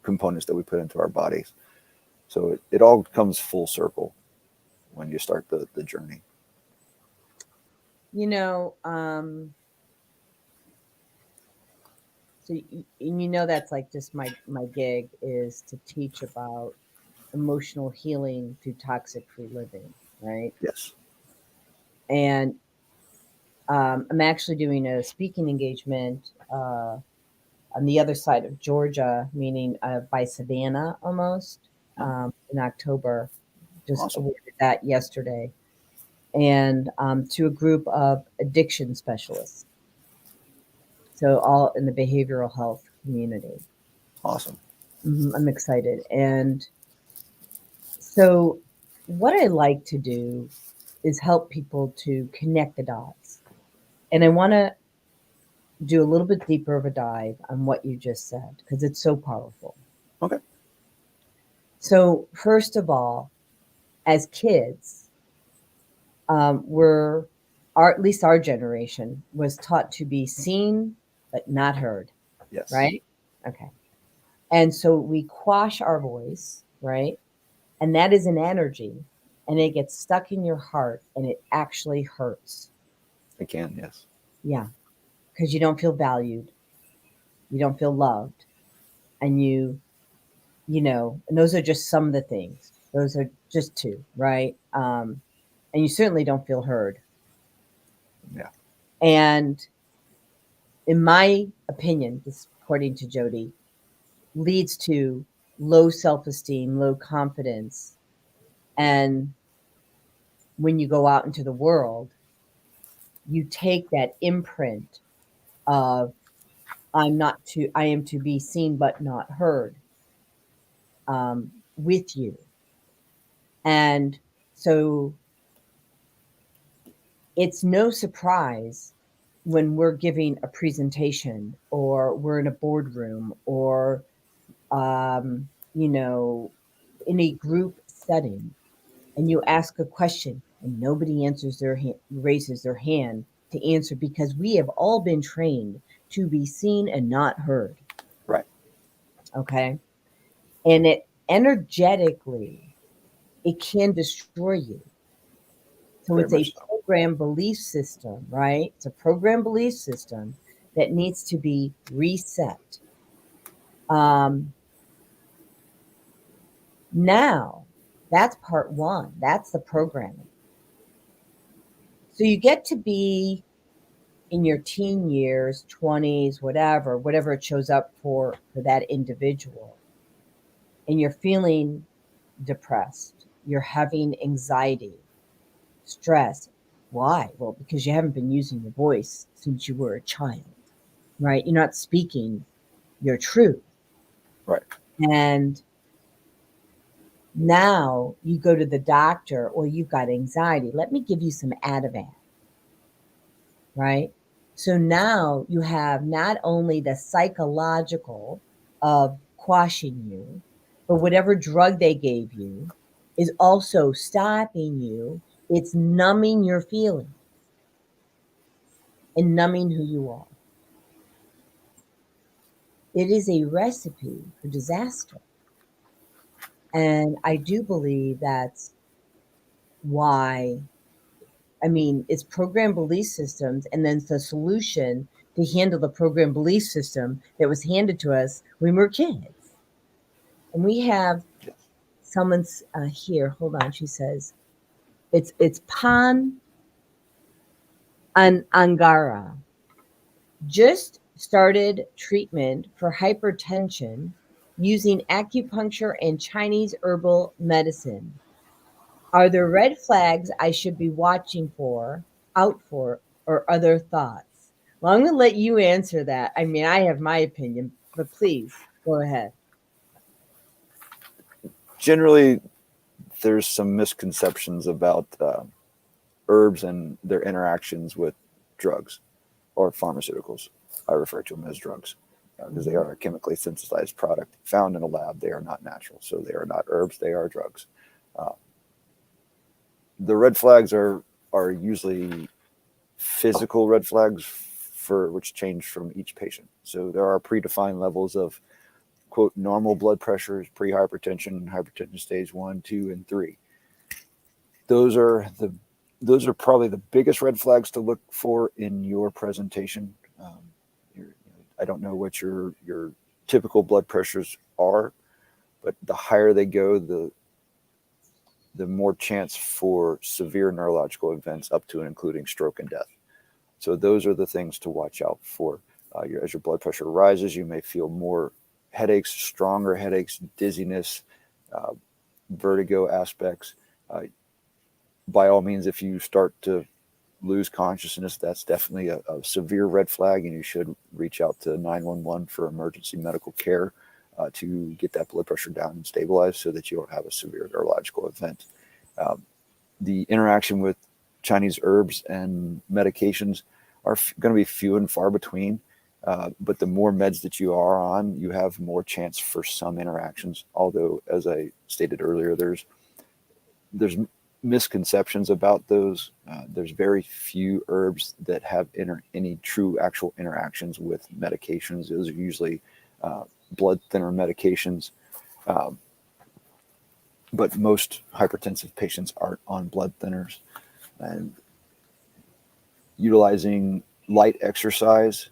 components that we put into our bodies. So it all comes full circle when you start the journey. So that's like just my gig is to teach about emotional healing through toxic-free living, right? Yes. And I'm actually doing a speaking engagement on the other side of Georgia, meaning by Savannah almost, in October. Just Awesome. awarded that yesterday. And to a group of addiction specialists. So all in the behavioral health community. Awesome. I'm excited. And so what I like to do is help people to connect the dots. And I want to do a little bit deeper of a dive on what you just said, because it's so powerful. Okay. So first of all, as kids, at least our generation was taught to be seen, but not heard. Yes. Right? Okay. And so we quash our voice, right? And that is an energy, and it gets stuck in your heart, and it actually hurts. It can, yes. Yeah. Because you don't feel valued. You don't feel loved. And and those are just some of the things. Those are just two, right? And you certainly don't feel heard. Yeah. And in my opinion, this, according to Jodi, leads to low self-esteem, low confidence. And when you go out into the world, you take that imprint of I am to be seen but not heard with you. And so it's no surprise when we're giving a presentation or we're in a boardroom or, in a group setting and you ask a question and nobody raises their hand to answer because we have all been trained to be seen and not heard. Right. Okay. And it energetically, it can destroy you. So Very it's a much so. program belief system, right? It's a program belief system that needs to be reset. Now, that's part one. That's the programming. So you get to be in your teen years, 20s, whatever it shows up for that individual. And you're feeling depressed. You're having anxiety, stress. Why? Well, because you haven't been using your voice since you were a child, right? You're not speaking your truth. Right. And now you go to the doctor or you've got anxiety. Let me give you some Ativan, right? So now you have not only the psychological of quashing you, but whatever drug they gave you is also stopping you. It's numbing your feelings and numbing who you are. It is a recipe for disaster. And I do believe that's why, it's program belief systems, and then the solution to handle the program belief system that was handed to us when we were kids. And we have someone's here. Hold on. She says, it's Pan Angara. Just started treatment for hypertension using acupuncture and Chinese herbal medicine. Are there red flags I should be watching out for, or other thoughts? Well, I'm going to let you answer that. I mean, I have my opinion, but please go ahead. Generally, there's some misconceptions about herbs and their interactions with drugs or pharmaceuticals. I refer to them as drugs because they are a chemically synthesized product found in a lab. They are not natural, so they are not herbs. They are drugs. The red flags are usually physical red flags for which change from each patient. So there are predefined levels of quote normal blood pressures, pre-hypertension, hypertension stage 1, 2, and 3. Those are probably the biggest red flags to look for in your presentation. I don't know what your typical blood pressures are, but the higher they go, the more chance for severe neurological events up to and including stroke and death. So those are the things to watch out for. As your blood pressure rises, you may feel more headaches, stronger headaches, dizziness, vertigo aspects. By all means, if you start to lose consciousness, that's definitely a severe red flag, and you should reach out to 911 for emergency medical care to get that blood pressure down and stabilized so that you don't have a severe neurological event. The interaction with Chinese herbs and medications are going to be few and far between, but the more meds that you are on, you have more chance for some interactions. Although, as I stated earlier, there's misconceptions about those. There's very few herbs that have any true actual interactions with medications. Those are usually blood thinner medications. But most hypertensive patients aren't on blood thinners. And utilizing light exercise,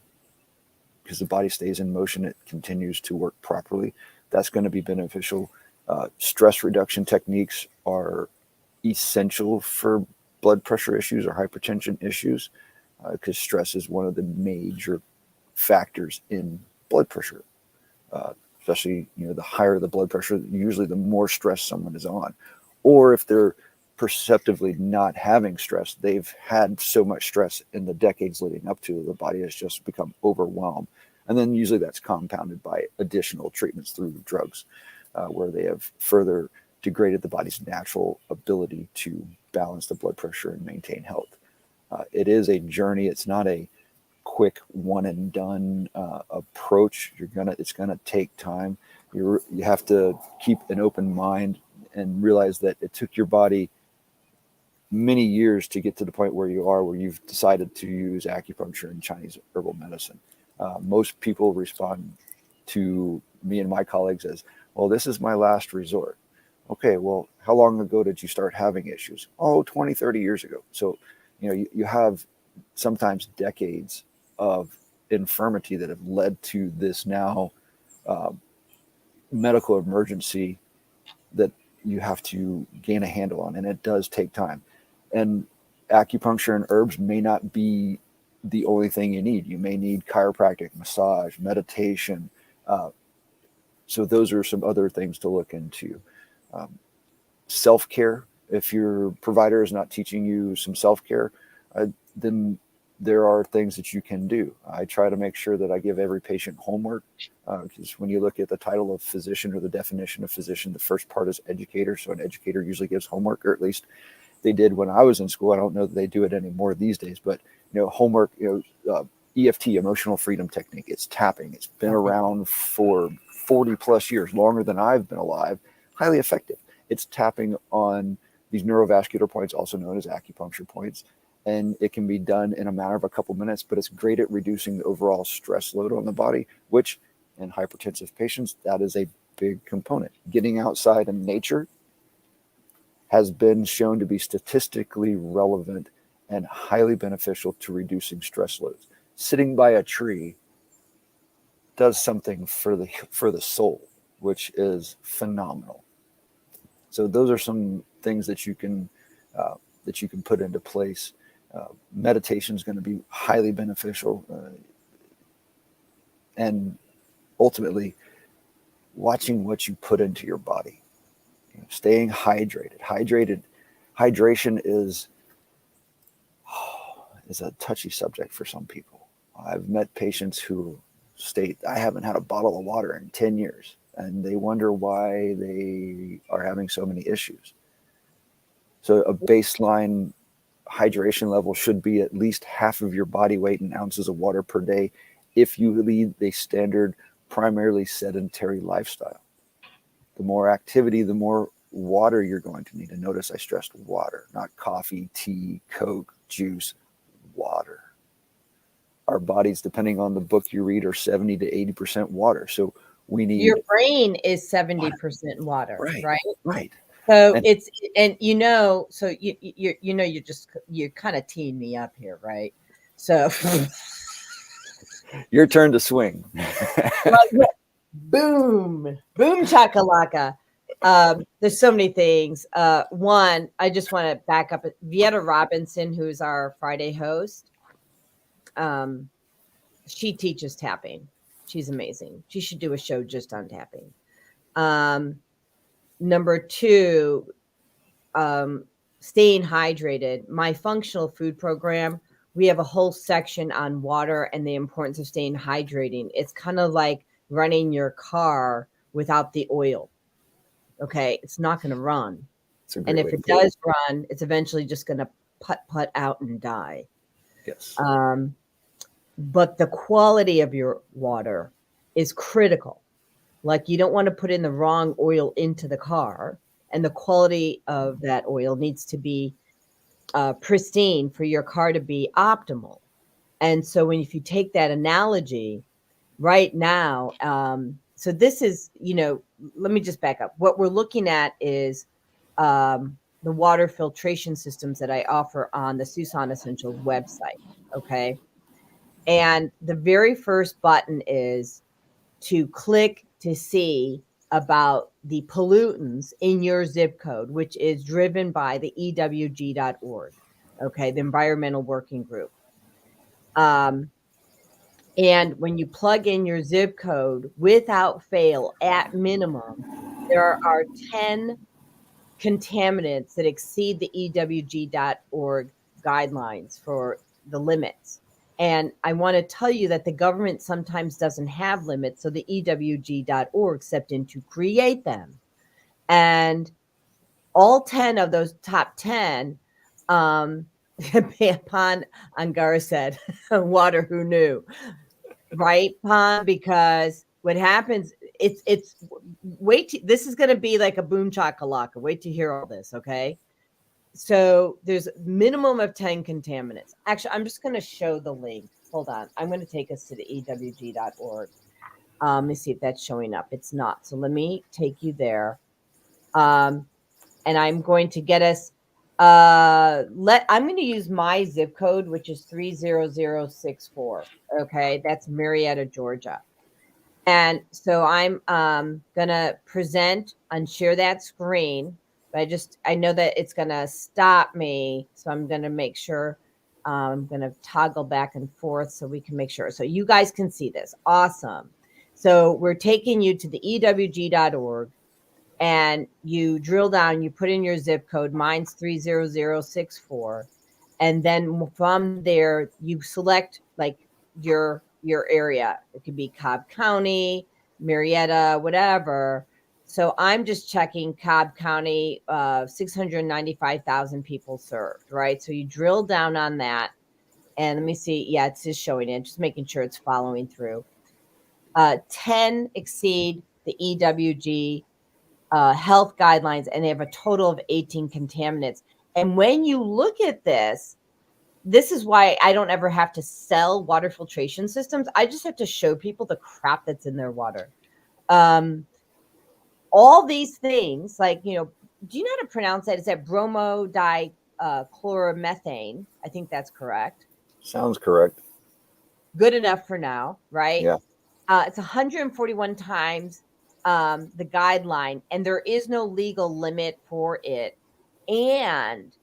because the body stays in motion, it continues to work properly. That's going to be beneficial. Stress reduction techniques are essential for blood pressure issues or hypertension issues, because stress is one of the major factors in blood pressure. Especially, the higher the blood pressure, usually the more stress someone is on. Or if they're perceptively not having stress, they've had so much stress in the decades leading up to, the body has just become overwhelmed. And then usually that's compounded by additional treatments through drugs, where they have further degraded the body's natural ability to balance the blood pressure and maintain health. It is a journey. It's not a quick one and done approach. It's gonna take time. You have to keep an open mind and realize that it took your body many years to get to the point where you are, where you've decided to use acupuncture and Chinese herbal medicine. Most people respond to me and my colleagues as, well, this is my last resort. Okay, well, how long ago did you start having issues? Oh, 20, 30 years ago. So, you have sometimes decades of infirmity that have led to this now medical emergency that you have to gain a handle on, and it does take time. And acupuncture and herbs may not be the only thing you need. You may need chiropractic, massage, meditation. So those are some other things to look into. Self-care. If your provider is not teaching you some self-care, then there are things that you can do. I try to make sure that I give every patient homework, because when you look at the title of physician or the definition of physician, the first part is educator. So an educator usually gives homework, or at least they did when I was in school. I don't know that they do it anymore these days, but homework, EFT, emotional freedom technique, it's tapping. It's been around for 40 plus years, longer than I've been alive, highly effective. It's tapping on these neurovascular points, also known as acupuncture points. And it can be done in a matter of a couple minutes, but it's great at reducing the overall stress load on the body, which in hypertensive patients, that is a big component. Getting outside in nature has been shown to be statistically relevant and highly beneficial to reducing stress loads. Sitting by a tree does something for the soul, which is phenomenal. So those are some things that you can put into place. Meditation is going to be highly beneficial, and ultimately watching what you put into your body, staying hydrated. hydration is a touchy subject for some people. I've met patients who state, I haven't had a bottle of water in 10 years, and they wonder why they are having so many issues. So a baseline hydration level should be at least half of your body weight in ounces of water per day if you lead a standard, primarily sedentary lifestyle. The more activity, the more water you're going to need. And notice I stressed water, not coffee, tea, Coke, juice, water. Our bodies, depending on the book you read, are 70 to 80% water. So we need your brain is 70% water, right? Right. So And it's, and so you're kind of teeing me up here, right? So your turn to swing. boom chakalaka. There's so many things. One, I just want to back up. Vieta Robinson, who's our Friday host, she teaches tapping. She's amazing. She should do a show just on tapping. Number two, staying hydrated. My functional food program, we have a whole section on water and the importance of staying hydrating. It's kind of like running your car without the oil. Okay, it's not going to run. And if it does run, it's eventually just going to put out and die. Yes. But the quality of your water is critical. Like, you don't want to put in the wrong oil into the car, and the quality of that oil needs to be pristine for your car to be optimal. And so if you take that analogy right now, so this is, let me just back up. What we're looking at is the water filtration systems that I offer on the Suson Essentials website. Okay. And the very first button is to click to see about the pollutants in your zip code, which is driven by the EWG.org. Okay. The Environmental Working Group. And when you plug in your zip code, without fail, at minimum, there are 10 contaminants that exceed the EWG.org guidelines for the limits. And I want to tell you that the government sometimes doesn't have limits, so the EWG.org stepped in to create them. And all 10 of those top 10, Pan Angara said, water, who knew? Right, Pan? Because what happens, it's this is going to be like a boom chakalaka. Wait to hear all this, okay? So there's a minimum of 10 contaminants. Actually, I'm just going to show the link. Hold on. I'm going to take us to the EWG.org. Let me see if that's showing up. It's not. So let me take you there. And I'm going to get us, I'm going to use my zip code, which is 30064. Okay. That's Marietta, Georgia. And so I'm going to present and share that screen. But I know that it's going to stop me. So I'm going to make sure I'm going to toggle back and forth so we can make sure. So you guys can see this. Awesome. So we're taking you to the EWG.org, and you drill down, you put in your zip code. Mine's 30064. And then from there, you select like your area. It could be Cobb County, Marietta, whatever. So I'm just checking Cobb County, 695,000 people served, right? So you drill down on that, and let me see. Yeah, it's just showing it, just making sure it's following through. 10 exceed the EWG health guidelines, and they have a total of 18 contaminants. And when you look at this is why I don't ever have to sell water filtration systems. I just have to show people the crap that's in their water. All these things, like, do you know how to pronounce that? Is that bromodichloromethane? I think that's correct. Sounds correct. Good enough for now, right? Yeah. It's 141 times the guideline, and there is no legal limit for it. And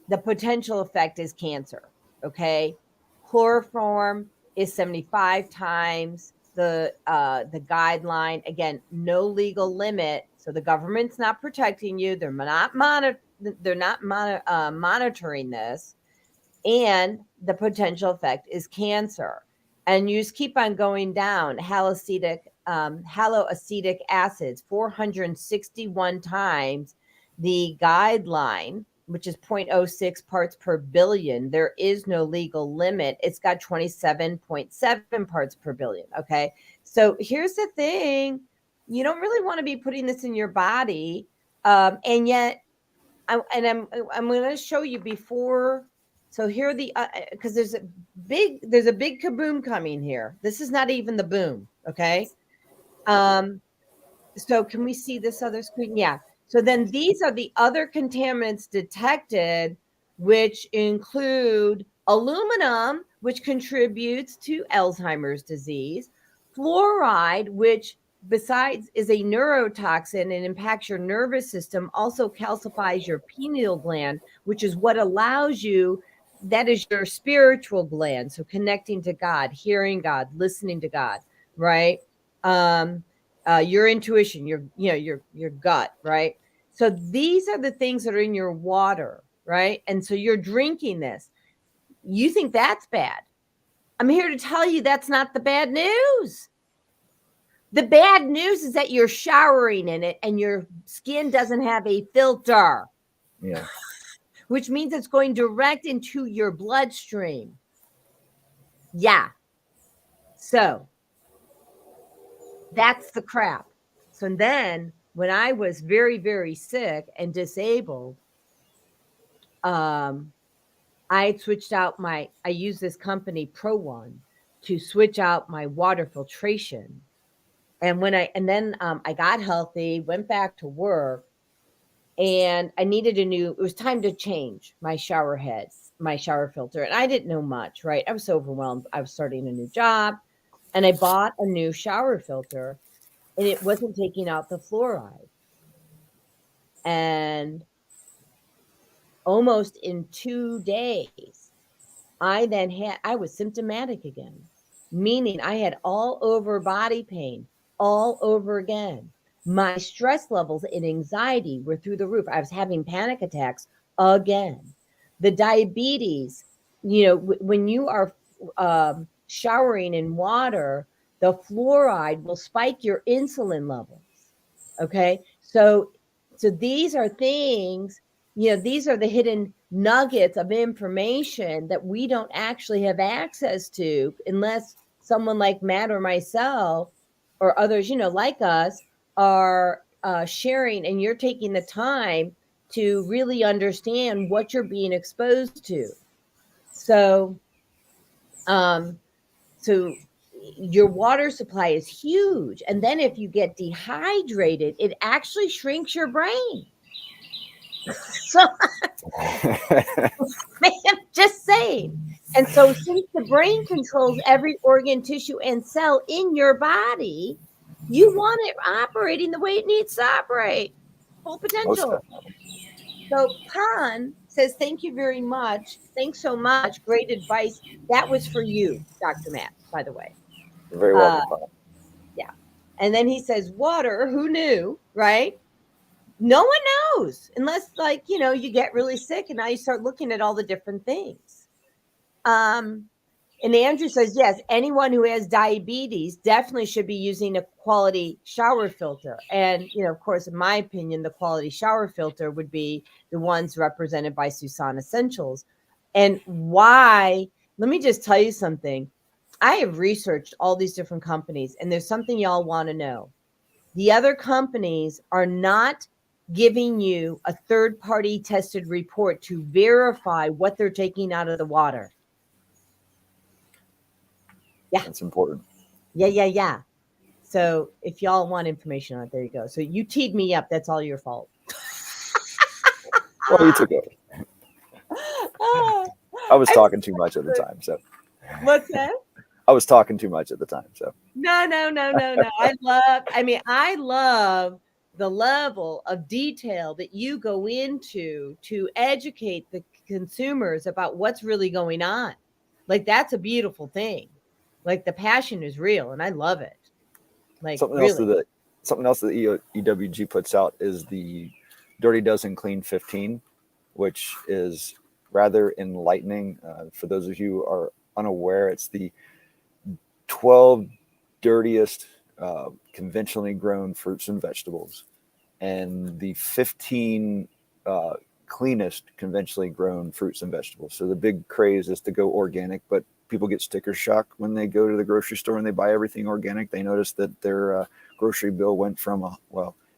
the potential effect is cancer. Okay. Chloroform is 75 times the guideline. Again, no legal limit So the government's not protecting you. They're not monitoring this. And the potential effect is cancer. And you just keep on going down. Haloacetic acids, 461 times the guideline, which is 0.06 parts per billion. There is no legal limit. It's got 27.7 parts per billion. Okay. So here's the thing. You don't really want to be putting this in your body. And yet, I'm going to show you before. So here are the, because there's a big kaboom coming here. This is not even the boom. Okay. So can we see this other screen? Yeah. So then these are the other contaminants detected, which include aluminum, which contributes to Alzheimer's disease, fluoride, which besides is a neurotoxin and impacts your nervous system, also calcifies your pineal gland, which is what allows you, that is your spiritual gland. So connecting to God, hearing God, listening to God, right? Your intuition, your gut, right? So these are the things that are in your water, right? And so you're drinking this. You think that's bad. I'm here to tell you that's not the bad news. The bad news is that you're showering in it and your skin doesn't have a filter. Yeah. Which means it's going direct into your bloodstream. Yeah. So that's the crap. So then when I was very, very sick and disabled, I switched out I used this company Pro One to switch out my water filtration. And then I got healthy, went back to work, and I needed it was time to change my shower head, my shower filter. And I didn't know much, right? I was so overwhelmed. I was starting a new job and I bought a new shower filter and it wasn't taking out the fluoride. And almost in 2 days, I was symptomatic again, meaning I had all over body pain all over again. My stress levels and anxiety were through the roof. I was having panic attacks again. The diabetes, when you are showering in water, the fluoride will spike your insulin levels. Okay. So these are things, these are the hidden nuggets of information that we don't actually have access to unless someone like Matt or myself or others, like us are sharing, and you're taking the time to really understand what you're being exposed to. So your water supply is huge. And then if you get dehydrated, it actually shrinks your brain. So I'm just saying. And so since the brain controls every organ, tissue, and cell in your body, you want it operating the way it needs to operate. Full potential. So Pan says, thank you very much. Thanks so much. Great advice. That was for you, Dr. Matt, by the way. You're very welcome, Pan. Yeah. And then he says, water, who knew, right? No one knows unless you get really sick and now you start looking at all the different things. And Andrew says, yes, anyone who has diabetes definitely should be using a quality shower filter. And, of course, in my opinion, the quality shower filter would be the ones represented by Suson Essentials. And why? Let me just tell you something. I have researched all these different companies, and there's something y'all want to know. The other companies are not giving you a third-party tested report to verify what they're taking out of the water. Yeah. That's important. Yeah. So if y'all want information on it, there you go. So you teed me up. That's all your fault. Well, you took over. I was talking too much at the time. So what's that? I was talking too much at the time. So no. I love the level of detail that you go into to educate the consumers about what's really going on. Like, that's a beautiful thing. Like, the passion is real and I love it. Like, something really. else something else that EWG puts out is the Dirty Dozen Clean 15, which is rather enlightening. For those of you who are unaware, it's the 12 dirtiest conventionally grown fruits and vegetables, and the 15 cleanest conventionally grown fruits and vegetables. So the big craze is to go organic, but people get sticker shock when they go to the grocery store and they buy everything organic. They notice that their grocery bill went from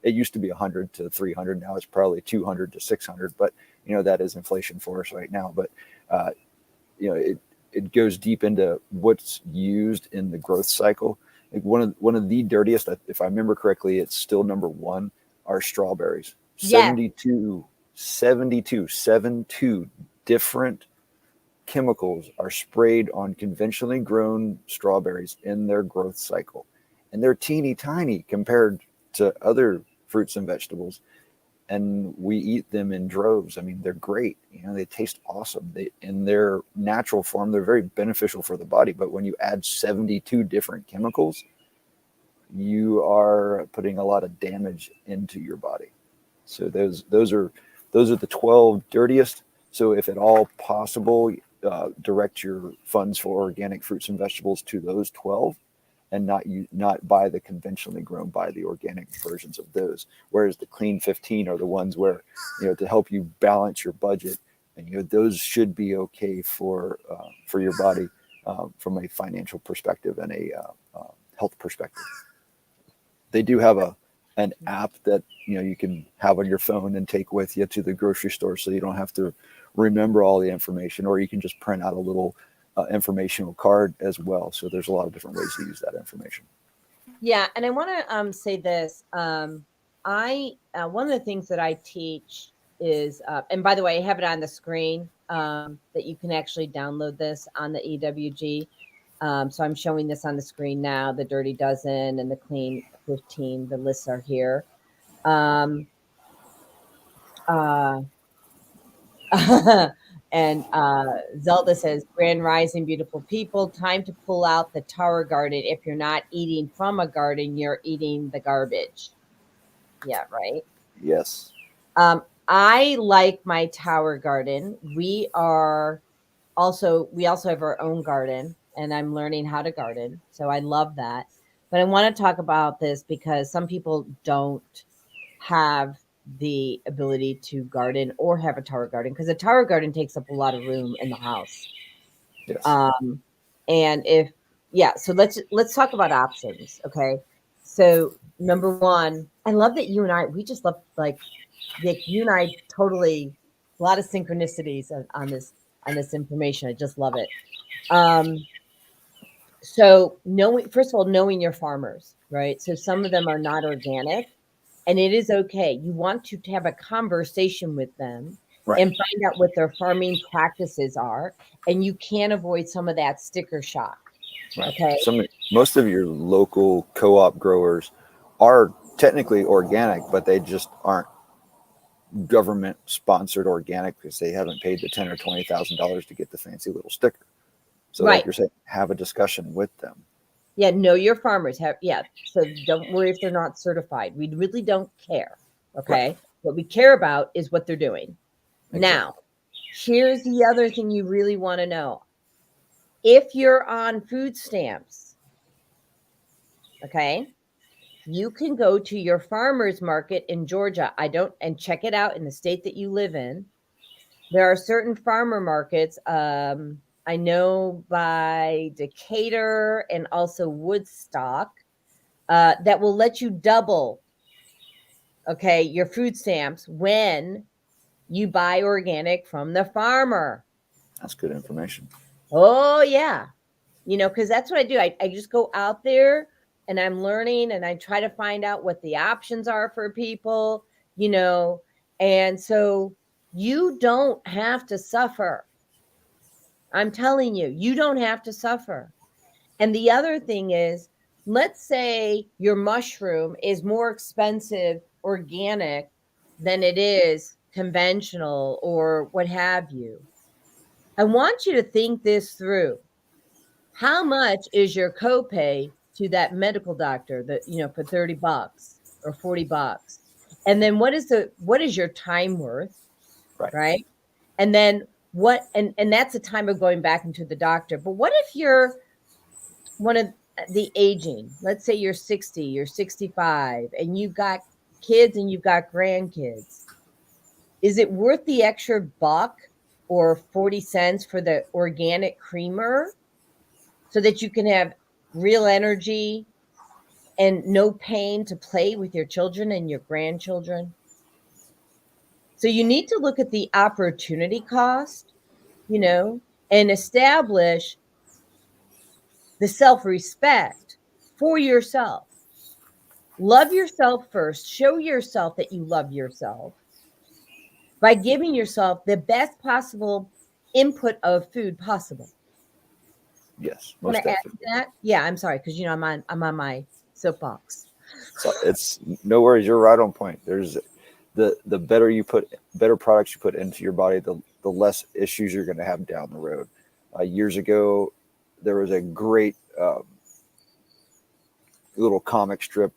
it used to be 100 to 300. Now it's probably 200 to 600. But that is inflation for us right now. But it goes deep into what's used in the growth cycle. Like one of the dirtiest, if I remember correctly, it's still number one, are strawberries. Yeah. 72 different chemicals are sprayed on conventionally grown strawberries in their growth cycle. And they're teeny tiny compared to other fruits and vegetables. And we eat them in droves. I mean, they're great. They taste awesome. In their natural form, they're very beneficial for the body. But when you add 72 different chemicals, you are putting a lot of damage into your body. So those are the 12 dirtiest. So if at all possible, direct your funds for organic fruits and vegetables to those 12, and not buy the conventionally grown, buy the organic versions of those. Whereas the clean 15 are the ones where, to help you balance your budget, and those should be okay for your body from a financial perspective and a health perspective. They do have an app that you can have on your phone and take with you to the grocery store, so you don't have to remember all the information, or you can just print out a little informational card as well. So there's a lot of different ways to use that information. Yeah, and I want to say this. One of the things that I teach is, and by the way, I have it on the screen that you can actually download this on the EWG. So I'm showing this on the screen now. The Dirty Dozen and the Clean 15. The lists are here. And Zelda says, Grand Rising, beautiful people. Time to pull out the tower garden. If you're not eating from a garden, you're eating the garbage. Yeah, right? Yes. I like my tower garden. We also have our own garden, and I'm learning how to garden. So I love that. But I want to talk about this because some people don't have the ability to garden or have a tower garden, because a tower garden takes up a lot of room in the house. Yes. So let's talk about options. Okay. So number one, I love that you just love, like you and I totally, a lot of synchronicities on this information. I just love it. So first of all, knowing your farmers, right? So some of them are not organic, and it is okay. You want to have a conversation with them, right, and find out what their farming practices are. And you can avoid some of that sticker shock. Right. Okay. Most of your local co-op growers are technically organic, but they just aren't government sponsored organic because they haven't paid the $10,000 or $20,000 to get the fancy little sticker. So right, like you're saying, have a discussion with them. Yeah, know your farmers. So don't worry if they're not certified. We really don't care. Okay. Right. What we care about is what they're doing. Exactly. Now, here's the other thing you really want to know. If you're on food stamps, okay, you can go to your farmer's market in Georgia. And check it out in the state that you live in. There are certain farmer markets. I know by Decatur and also Woodstock that will let you double, okay, your food stamps when you buy organic from the farmer. That's good information. Oh, yeah. Because that's what I do. I just go out there and I'm learning and I try to find out what the options are for people, and so you don't have to suffer. I'm telling you, you don't have to suffer. And the other thing is, let's say your mushroom is more expensive organic than it is conventional or what have you. I want you to think this through. How much is your copay to that medical doctor that, for $30 or $40. And then what is your time worth? Right. And then and that's the time of going back into the doctor. But what if you're one of the aging, let's say you're 60, you're 65, and you've got kids and you've got grandkids. Is it worth the extra buck or 40 cents for the organic creamer so that you can have real energy and no pain to play with your children and your grandchildren? So you need to look at the opportunity cost, and establish the self-respect for yourself. Love yourself first. Show yourself that you love yourself by giving yourself the best possible input of food possible. Yes, Want most to add to definitely. that? Yeah, I'm sorry, because I'm on my soapbox. So it's no worries. You're right on point. There's the better products you put into your body, the less issues you're going to have down the road. Years ago, there was a great little comic strip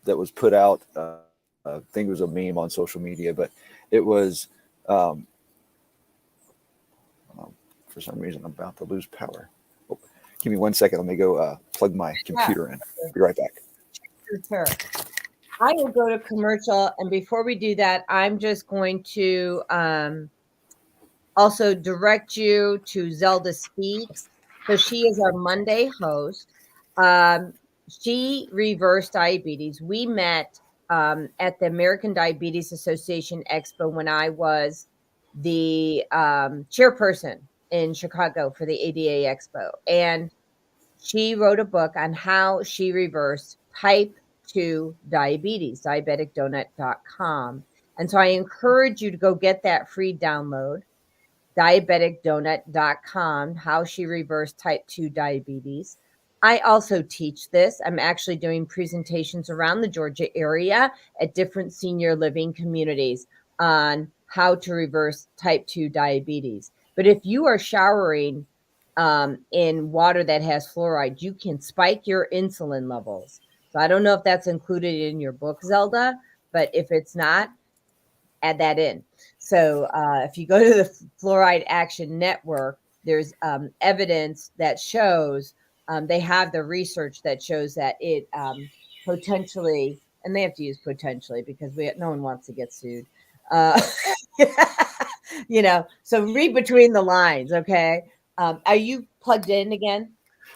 that was put out. I think it was a meme on social media, but it was, for some reason, I'm about to lose power. Oh, give me 1 second. Let me go plug my computer in. Be right back. Sure. I will go to commercial. And before we do that, I'm just going to also direct you to Zelda Speaks. So she is our Monday host. She reversed diabetes. We met at the American Diabetes Association Expo when I was the chairperson in Chicago for the ADA Expo. And she wrote a book on how she reversed type 2 diabetes, diabeticdonut.com. And so I encourage you to go get that free download, diabeticdonut.com, how she reversed type 2 diabetes. I also teach this. I'm actually doing presentations around the Georgia area at different senior living communities on how to reverse type 2 diabetes. But if you are showering in water that has fluoride, you can spike your insulin levels. So I don't know if that's included in your book, Zelda, but if it's not, add that in. So if you go to the Fluoride Action Network, there's evidence that shows they have the research that shows that it potentially, and they have to use potentially because no one wants to get sued. So read between the lines, okay? Are you plugged in again?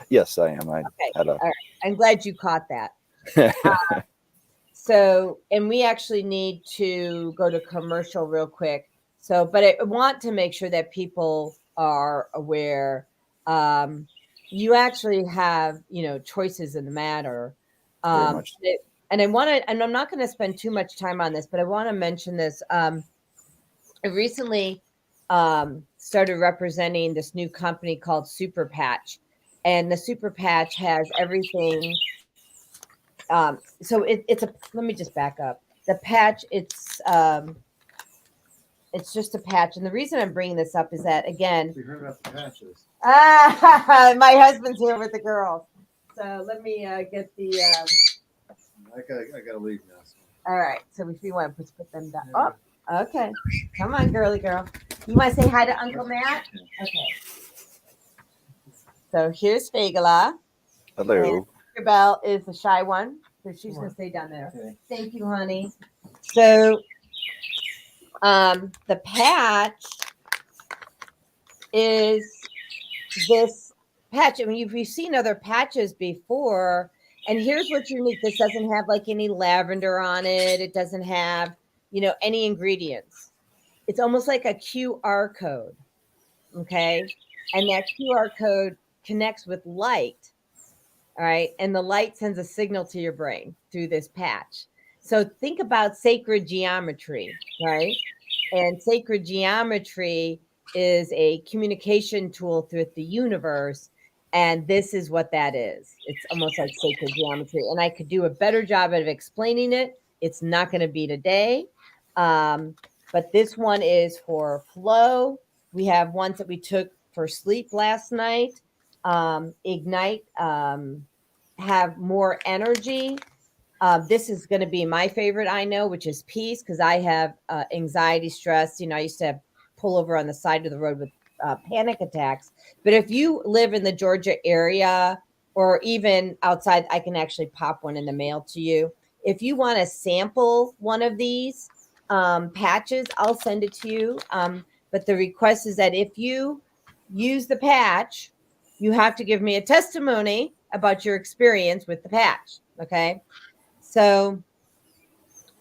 Yes, I am. All right. I'm glad you caught that. So, and we actually need to go to commercial real quick. So, but I want to make sure that people are aware. You actually have, choices in the matter. Very much. And I want to, and I'm not going to spend too much time on this, but I want to mention this. I recently started representing this new company called Super Patch, and the Super Patch has everything. So it's let me just back up. The patch, it's just a patch. And the reason I'm bringing this up is that, again, We heard about the patches. My husband's here with the girls. So let me get the. I gotta leave now. So. All right. So if you want to put them down. Oh, okay. Come on, girly girl. You want to say hi to Uncle Matt? Okay. So here's Fagala. Hello. Belle is the shy one, so she's going to stay down there. Okay. Thank you, honey. So the patch is this patch. I mean, you've seen other patches before, and here's what's unique. This doesn't have like any lavender on it. It doesn't have, any ingredients. It's almost like a QR code, okay? And that QR code connects with light. All right. And the light sends a signal to your brain through this patch. So think about sacred geometry, right? And sacred geometry is a communication tool through the universe. And this is what that is. It's almost like sacred geometry. And I could do a better job of explaining it. It's not going to be today. But this one is for flow. We have ones that we took for sleep last night. Ignite. have more energy, this is going to be my favorite, I know, which is peace, because I have anxiety, stress. I used to have pull over on the side of the road with panic attacks. But if you live in the Georgia area or even outside, I can actually pop one in the mail to you. If you want to sample one of these patches, I'll send it to you. But the request is that if you use the patch, you have to give me a testimony about your experience with the patch. Okay. So,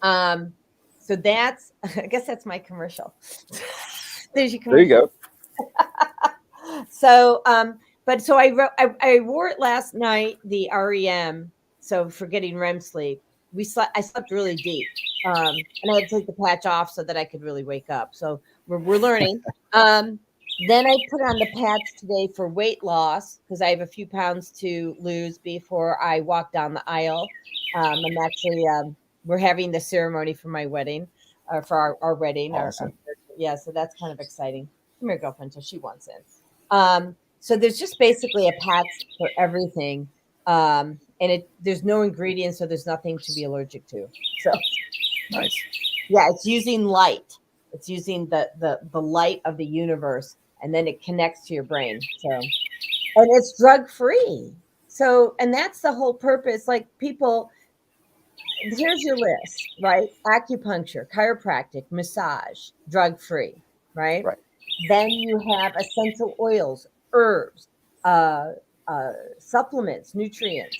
so that's, I guess that's my commercial. There's your There you commercial. go. So, but so I wore it last night, the REM. So for getting REM sleep, I slept really deep. And I had to take the patch off so that I could really wake up. So we're learning. Then I put on the patch today for weight loss because I have a few pounds to lose before I walk down the aisle. I'm actually, we're having the ceremony for my wedding, for our wedding. Awesome. Yeah, so that's kind of exciting. Come here, girlfriend, until she wants in. So there's just basically a patch for everything. And there's no ingredients, so there's nothing to be allergic to. So Nice. yeah, it's using light. It's using the light of the universe, and then it connects to your brain. So, and it's drug free. So, and that's the whole purpose. Like people, here's your list, right? Acupuncture, chiropractic, massage, drug free, right? Right. Then you have essential oils, herbs, supplements, nutrients.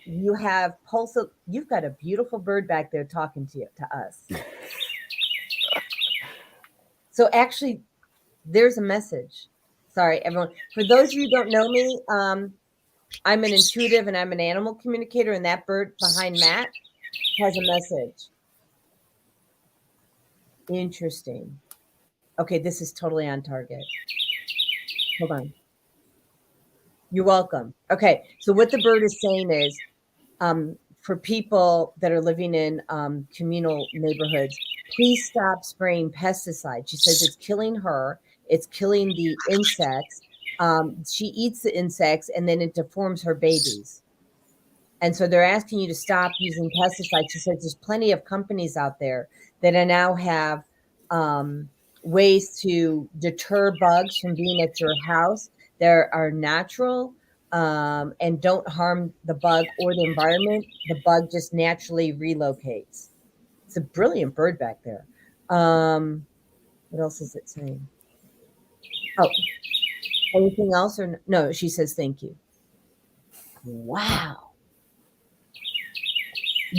You have pulse. You've got a beautiful bird back there talking to us. So actually, there's a message. Sorry, everyone. For those of you who don't know me, I'm an intuitive and I'm an animal communicator, and that bird behind Matt has a message. Interesting. Okay, this is totally on target. Hold on. You're welcome. Okay, so what the bird is saying is, for people that are living in communal neighborhoods, please stop spraying pesticides. She says it's killing her. It's killing the insects. She eats the insects and then it deforms her babies. And so they're asking you to stop using pesticides. She says there's plenty of companies out there that now have ways to deter bugs from being at your house. There are natural and don't harm the bug or the environment. The bug just naturally relocates. It's a brilliant bird back there. What else is it saying? Oh, anything else or no? She says thank you. Wow.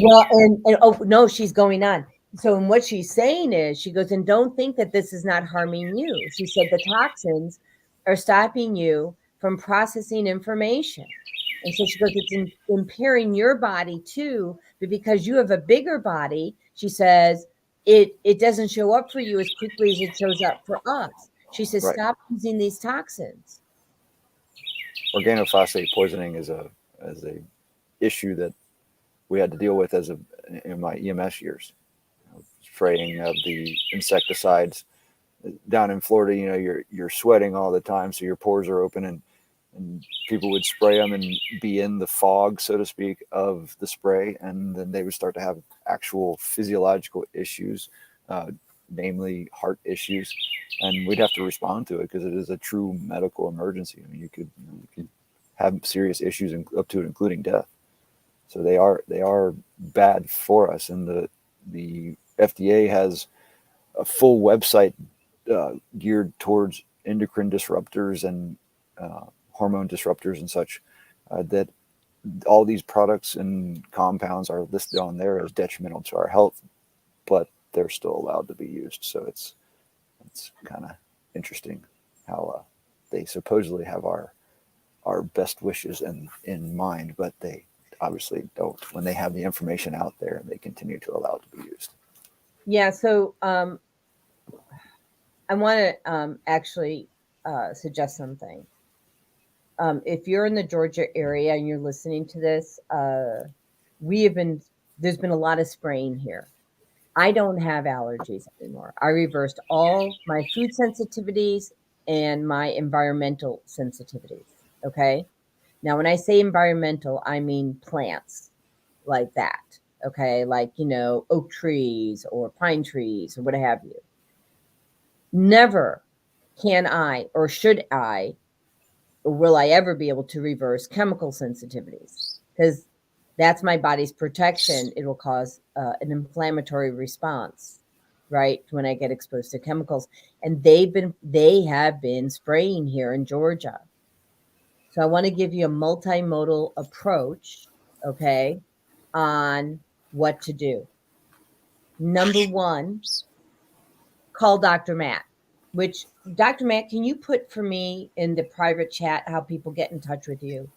Well, and oh no, she's going on. So, and what she's saying is, she goes, and don't think that this is not harming you. She said the toxins are stopping you from processing information. And so she goes, it's impairing your body too, but because you have a bigger body, she says, it doesn't show up for you as quickly as it shows up for us. She says, Right. stop using these toxins. Organophosphate poisoning is a issue that we had to deal with in my EMS years. Spraying of the insecticides down in Florida, you're sweating all the time, so your pores are open, and people would spray them and be in the fog, so to speak, of the spray, and then they would start to have actual physiological issues, namely heart issues, and we'd have to respond to it because it is a true medical emergency. I mean, you could have serious issues up to and including death. So they are bad for us, and the FDA has a full website geared towards endocrine disruptors and hormone disruptors and such, that all these products and compounds are listed on there as detrimental to our health, but they're still allowed to be used. So it's kind of interesting how they supposedly have our best wishes in mind, but they obviously don't. When they have the information out there, they continue to allow it to be used. Yeah, so I want to actually suggest something. If you're in the Georgia area and you're listening to this, there's been a lot of spraying here. I don't have allergies anymore. I reversed all my food sensitivities and my environmental sensitivities. Okay. Now, when I say environmental, I mean plants like that. Okay. Like, oak trees or pine trees or what have you. Never can I or should I or will I ever be able to reverse chemical sensitivities, because that's my body's protection. It will cause an inflammatory response, right, when I get exposed to chemicals. And they have been spraying here in Georgia. So I want to give you a multimodal approach, okay, on what to do. Number one, call Dr. Matt, which Dr. Matt, can you put for me in the private chat how people get in touch with you?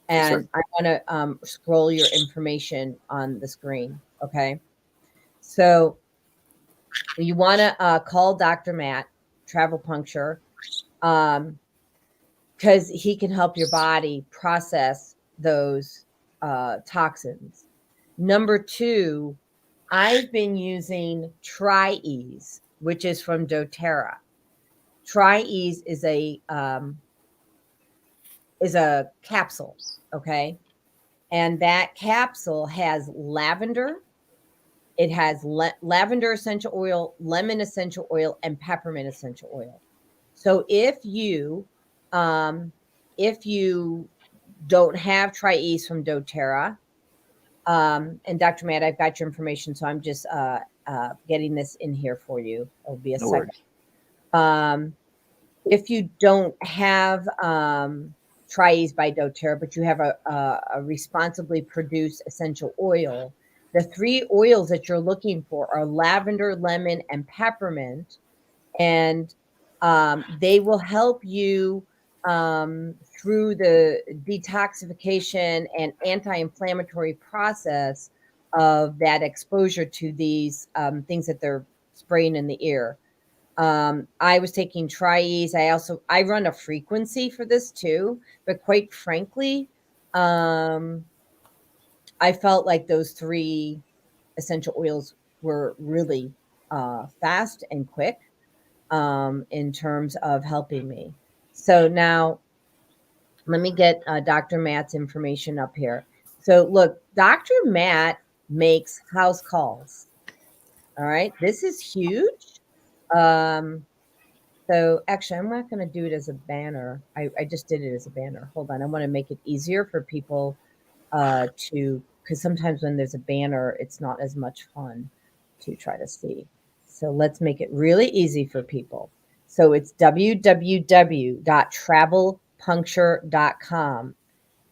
And Sure. I want to scroll your information on the screen. Okay. So you want to call Dr. Matt, travel puncture, because he can help your body process those toxins. Number two, I've been using Tri-Ease, which is from doTERRA. Tri-Ease is a capsule, okay? And that capsule has lavender. It has lavender essential oil, lemon essential oil, and peppermint essential oil. So if you don't have Tri-Ease from doTERRA, and Dr. Matt, I've got your information, so I'm just getting this in here for you. It'll be a No second. worries. If you don't have Tri-Ease by doTERRA, but you have a responsibly produced essential oil, the three oils that you're looking for are lavender, lemon, and peppermint. And they will help you through the detoxification and anti-inflammatory process of that exposure to these things that they're spraying in the ear. I was taking Tri-Ease. I run a frequency for this too, but quite frankly, I felt like those three essential oils were really fast and quick in terms of helping me. So now let me get Dr. Matt's information up here. So look, Dr. Matt makes house calls. All right. This is huge. So actually, I'm not going to do it as a banner. I just did it as a banner. Hold on. I want to make it easier for people because sometimes when there's a banner, it's not as much fun to try to see. So let's make it really easy for people. So it's www.travelpuncture.com.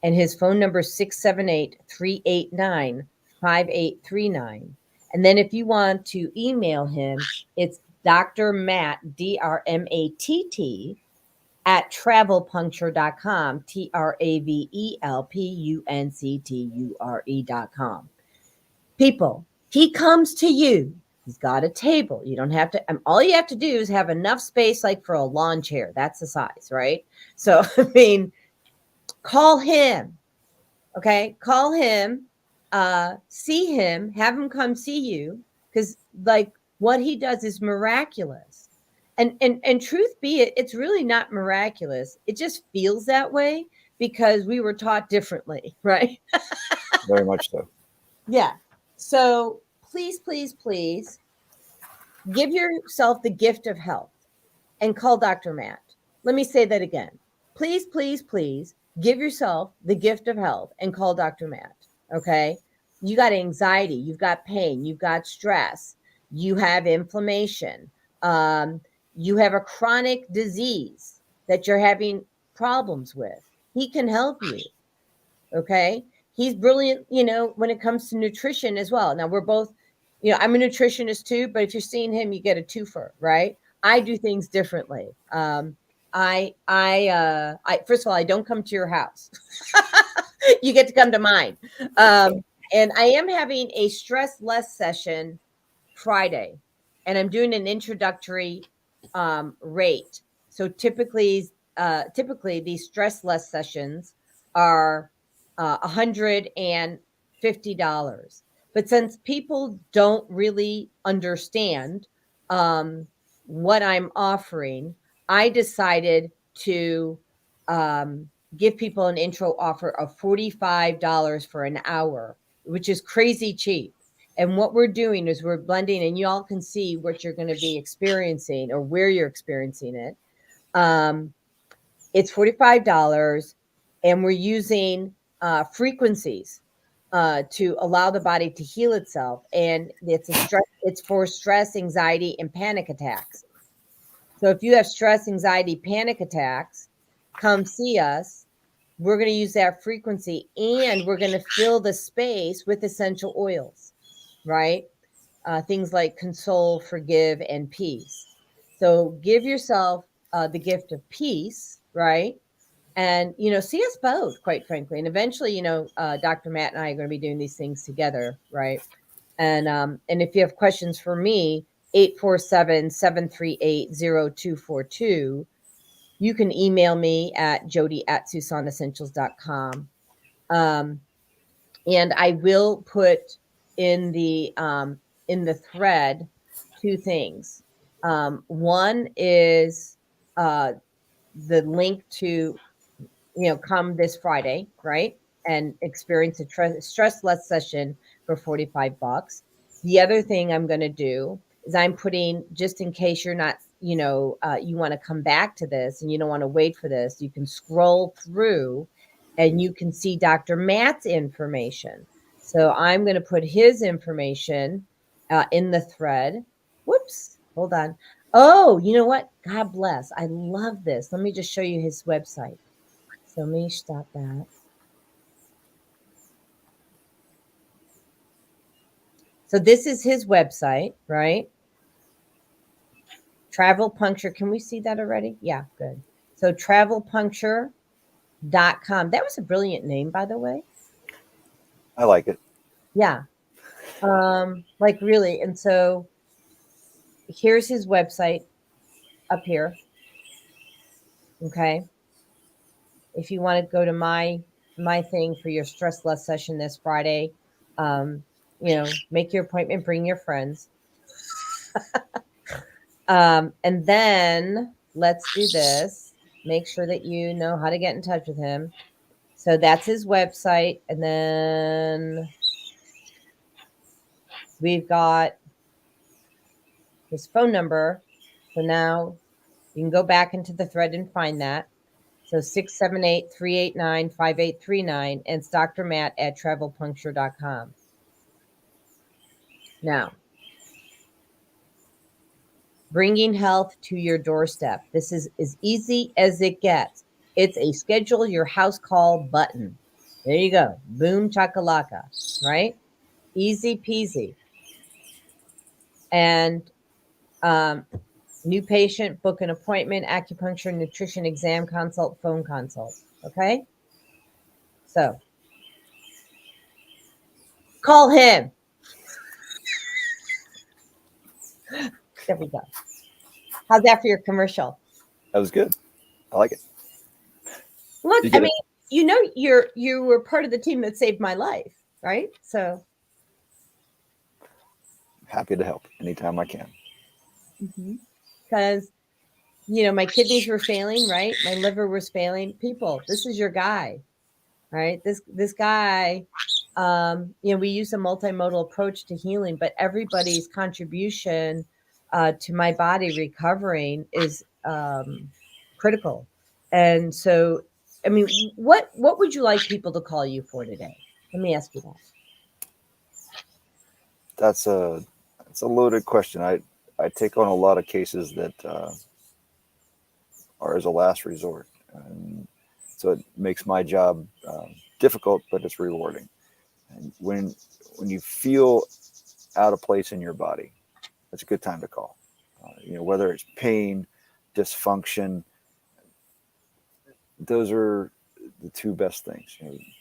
And his phone number is 678-389-5839. And then if you want to email him, it's Dr. Matt, DRMATT, at travelpuncture.com, TRAVELPUNCTURE.com. People, he comes to you. He's got a table. You don't have to, all you have to do is have enough space like for a lawn chair. That's the size, right? So, I mean, call him. Okay. Call him, see him, have him come see you, because like what he does is miraculous. And truth be it, it's really not miraculous. It just feels that way because we were taught differently, right? Very much so. Yeah. So please, please, please give yourself the gift of health and call Dr. Matt. Let me say that again. Please, please, please give yourself the gift of health and call Dr. Matt. Okay. You got anxiety, you've got pain, you've got stress, you have inflammation, you have a chronic disease that you're having problems with. He can help you. Okay. He's brilliant, when it comes to nutrition as well. Now we're both, I'm a nutritionist too, but if you're seeing him, you get a twofer, right? I do things differently. I first of all, I don't come to your house. You get to come to mine. And I am having a stress less session Friday, and I'm doing an introductory rate. So typically these stress less sessions are $150. But since people don't really understand what I'm offering, I decided to give people an intro offer of $45 for an hour, which is crazy cheap. And what we're doing is we're blending, and you all can see what you're going to be experiencing or where you're experiencing it. It's $45, and we're using frequencies to allow the body to heal itself. And it's for stress, anxiety, and panic attacks. So if you have stress, anxiety, panic attacks, come see us. We're going to use that frequency, and we're going to fill the space with essential oils, right? Things like console, forgive, and peace. So give yourself the gift of peace, right? And, see us both, quite frankly. And eventually, Dr. Matt and I are going to be doing these things together, right? And if you have questions for me, 847-738-0242. You can email me at Jodi@SusonEssentials.com. And I will put in the thread two things. One is the link to, come this Friday, right? And experience a stress less session for $45. The other thing I'm going to do is I'm putting, just in case you're not, you want to come back to this and you don't want to wait for this, you can scroll through and you can see Dr. Matt's information. So I'm going to put his information in the thread. Whoops, hold on. Oh, you know what? God bless. I love this. Let me just show you his website. So let me stop that. So this is his website, right? Travel Puncture. Can we see that already? Yeah, good. So travelpuncture.com. That was a brilliant name, by the way. I like it. Yeah. Like really. And so here's his website up here. Okay. If you want to go to my thing for your stress less session this Friday, make your appointment, bring your friends. And then let's do this. Make sure that you know how to get in touch with him. So that's his website. And then we've got his phone number. So now you can go back into the thread and find that. So 678-389-5839. And it's Dr. Matt at travelpuncture.com. Now, bringing health to your doorstep. This is as easy as it gets. It's a schedule your house call button. There you go. Boom chakalaka, right? Easy peasy. And new patient, book an appointment, acupuncture, nutrition, exam consult, phone consult. Okay? So call him. There we go. How's that for your commercial? That was good. I like it. Look, I mean, you were part of the team that saved my life, right? So happy to help anytime I can. Because, my kidneys were failing, right? My liver was failing. People, this is your guy, right? This guy, we use a multimodal approach to healing, but everybody's contribution to my body recovering is critical. And so, I mean, what would you like people to call you for today? Let me ask you that. That's a loaded question. I take on a lot of cases that are as a last resort, and so it makes my job difficult, but it's rewarding. And when you feel out of place in your body, it's a good time to call. Whether it's pain, dysfunction, those are the two best things.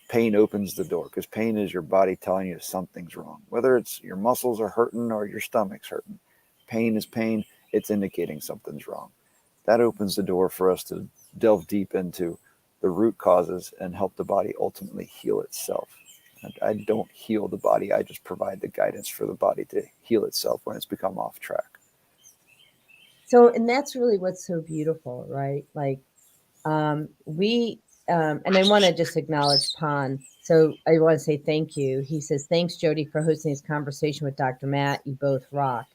Pain opens the door, because pain is your body telling you something's wrong. Whether it's your muscles are hurting or your stomach's hurting, pain is pain. It's indicating something's wrong. That opens the door for us to delve deep into the root causes and help the body ultimately heal itself. I don't heal the body. I just provide the guidance for the body to heal itself when it's become off track. So, and that's really what's so beautiful, right? Like, we and I want to just acknowledge Pan. So I want to say thank you. He says, thanks, Jodi, for hosting this conversation with Dr. Matt. You both rock.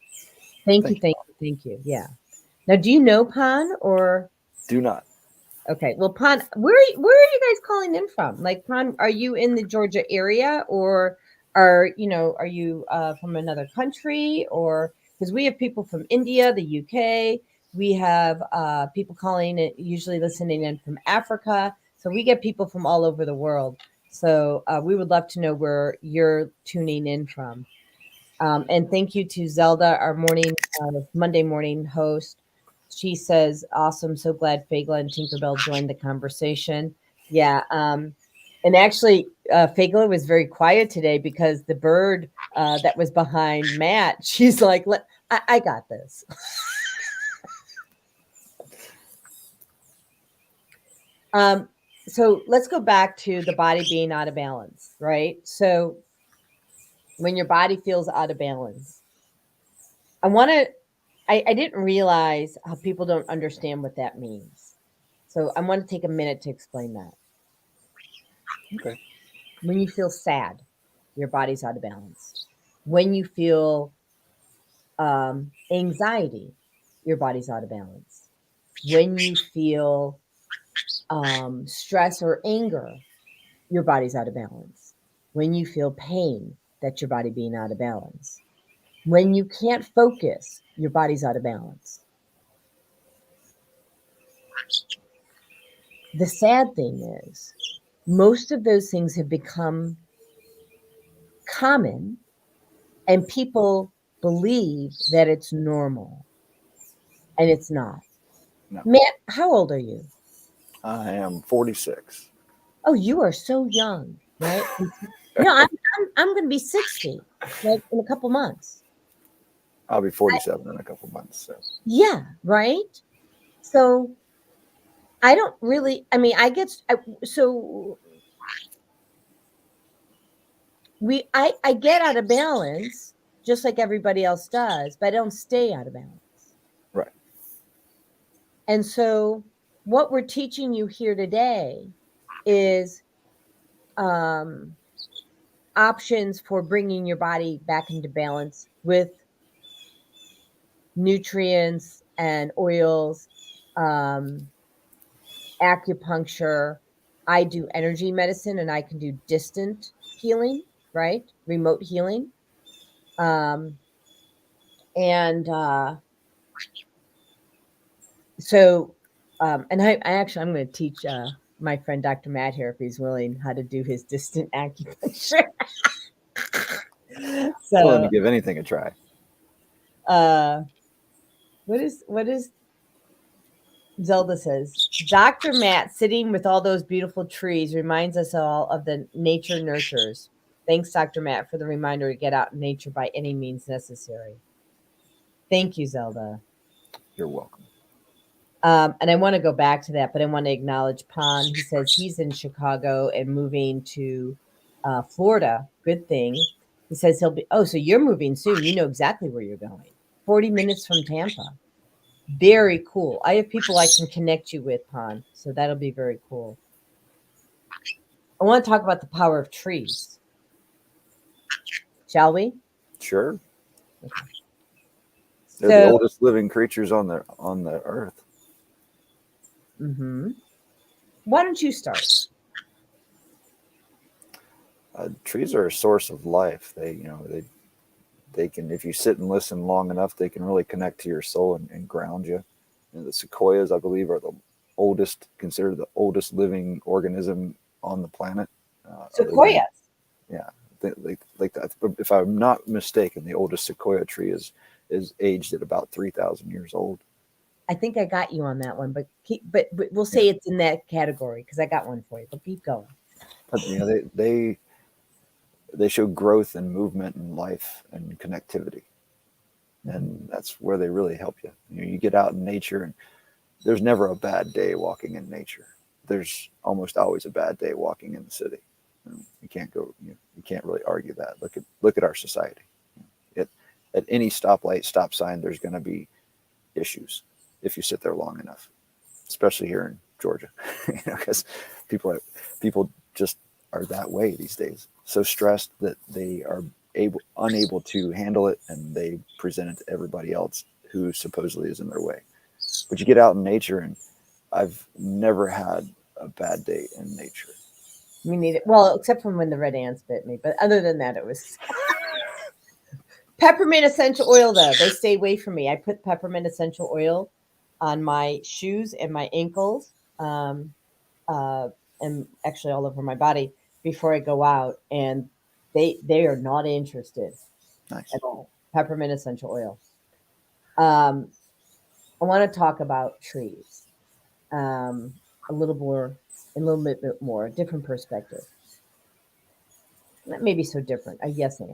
Thank you. Yeah. Now, do you know Pan or? Do not. Okay. Well, Pan, where are you guys calling in from? Like, Pan, are you in the Georgia area, or are you from another country, or because we have people from India, the UK, we have people calling it, usually listening in from Africa. So we get people from all over the world. So we would love to know where you're tuning in from. And thank you to Zelda, our Monday morning host. She says, awesome. So glad Fagla and Tinkerbell joined the conversation. Yeah. And actually, Fagla was very quiet today because the bird that was behind Matt, she's like, I got this. So let's go back to the body being out of balance, right? So when your body feels out of balance, I didn't realize how people don't understand what that means. So I want to take a minute to explain that. Okay. When you feel sad, your body's out of balance. When you feel anxiety, your body's out of balance. When you feel stress or anger, your body's out of balance. When you feel pain, that's your body being out of balance. When you can't focus, your body's out of balance. The sad thing is, most of those things have become common, and people believe that it's normal, and it's not. No. Matt, how old are you? I am 46. Oh, you are so young, right? No, I'm going to be 60, like in a couple months. I'll be 47 in a couple months. So. Yeah, right. So I don't really. I mean, I get I get out of balance just like everybody else does, but I don't stay out of balance. Right. And so what we're teaching you here today is options for bringing your body back into balance with nutrients and oils, acupuncture. I do energy medicine, and I can do distant healing, right? Remote healing. So and I'm going to teach my friend Dr. Matt here, if he's willing, how to do his distant acupuncture. So willing to give anything a try. What is Zelda says? Dr. Matt sitting with all those beautiful trees reminds us all of the nature nurtures. Thanks, Dr. Matt, for the reminder to get out in nature by any means necessary. Thank you, Zelda. You're welcome. And I want to go back to that, but I want to acknowledge Pon. He says he's in Chicago and moving to Florida. Good thing. He says he'll be, so you're moving soon. You know exactly where you're going. 40 minutes from Tampa. Very cool. I have people I can connect you with, Pon. So that'll be very cool. I want to talk about the power of trees. Shall we? Sure. Okay. They're the oldest living creatures on the earth. Mm-hmm. Why don't you start? Trees are a source of life. They can, if you sit and listen long enough, they can really connect to your soul and ground you. And the sequoias, I believe, are considered the oldest living organism on the planet. Sequoias. Like that. If I'm not mistaken, the oldest sequoia tree is aged at about 3,000 years old. I think I got you on that one, but we'll say it's in that category because I got one for you. But keep going. But, they show growth and movement and life and connectivity, and that's where they really help you. You get out in nature, and there's never a bad day walking in nature. There's almost always a bad day walking in the city. You can't really argue that. Look at our society. At any stoplight, stop sign, there's going to be issues if you sit there long enough, especially here Georgia, because people just are that way these days. So stressed that they are unable to handle it, and they present it to everybody else who supposedly is in their way. But you get out in nature, and I've never had a bad day in nature. We need it. Well, except from when the red ants bit me. But other than that, it was peppermint essential oil, though. They stay away from me. I put peppermint essential oil on my shoes and my ankles, and actually all over my body before I go out. And they are not interested Nice. at all. Peppermint essential oil. I want to talk about trees a little bit more, different perspective. That may be so different. Yes, I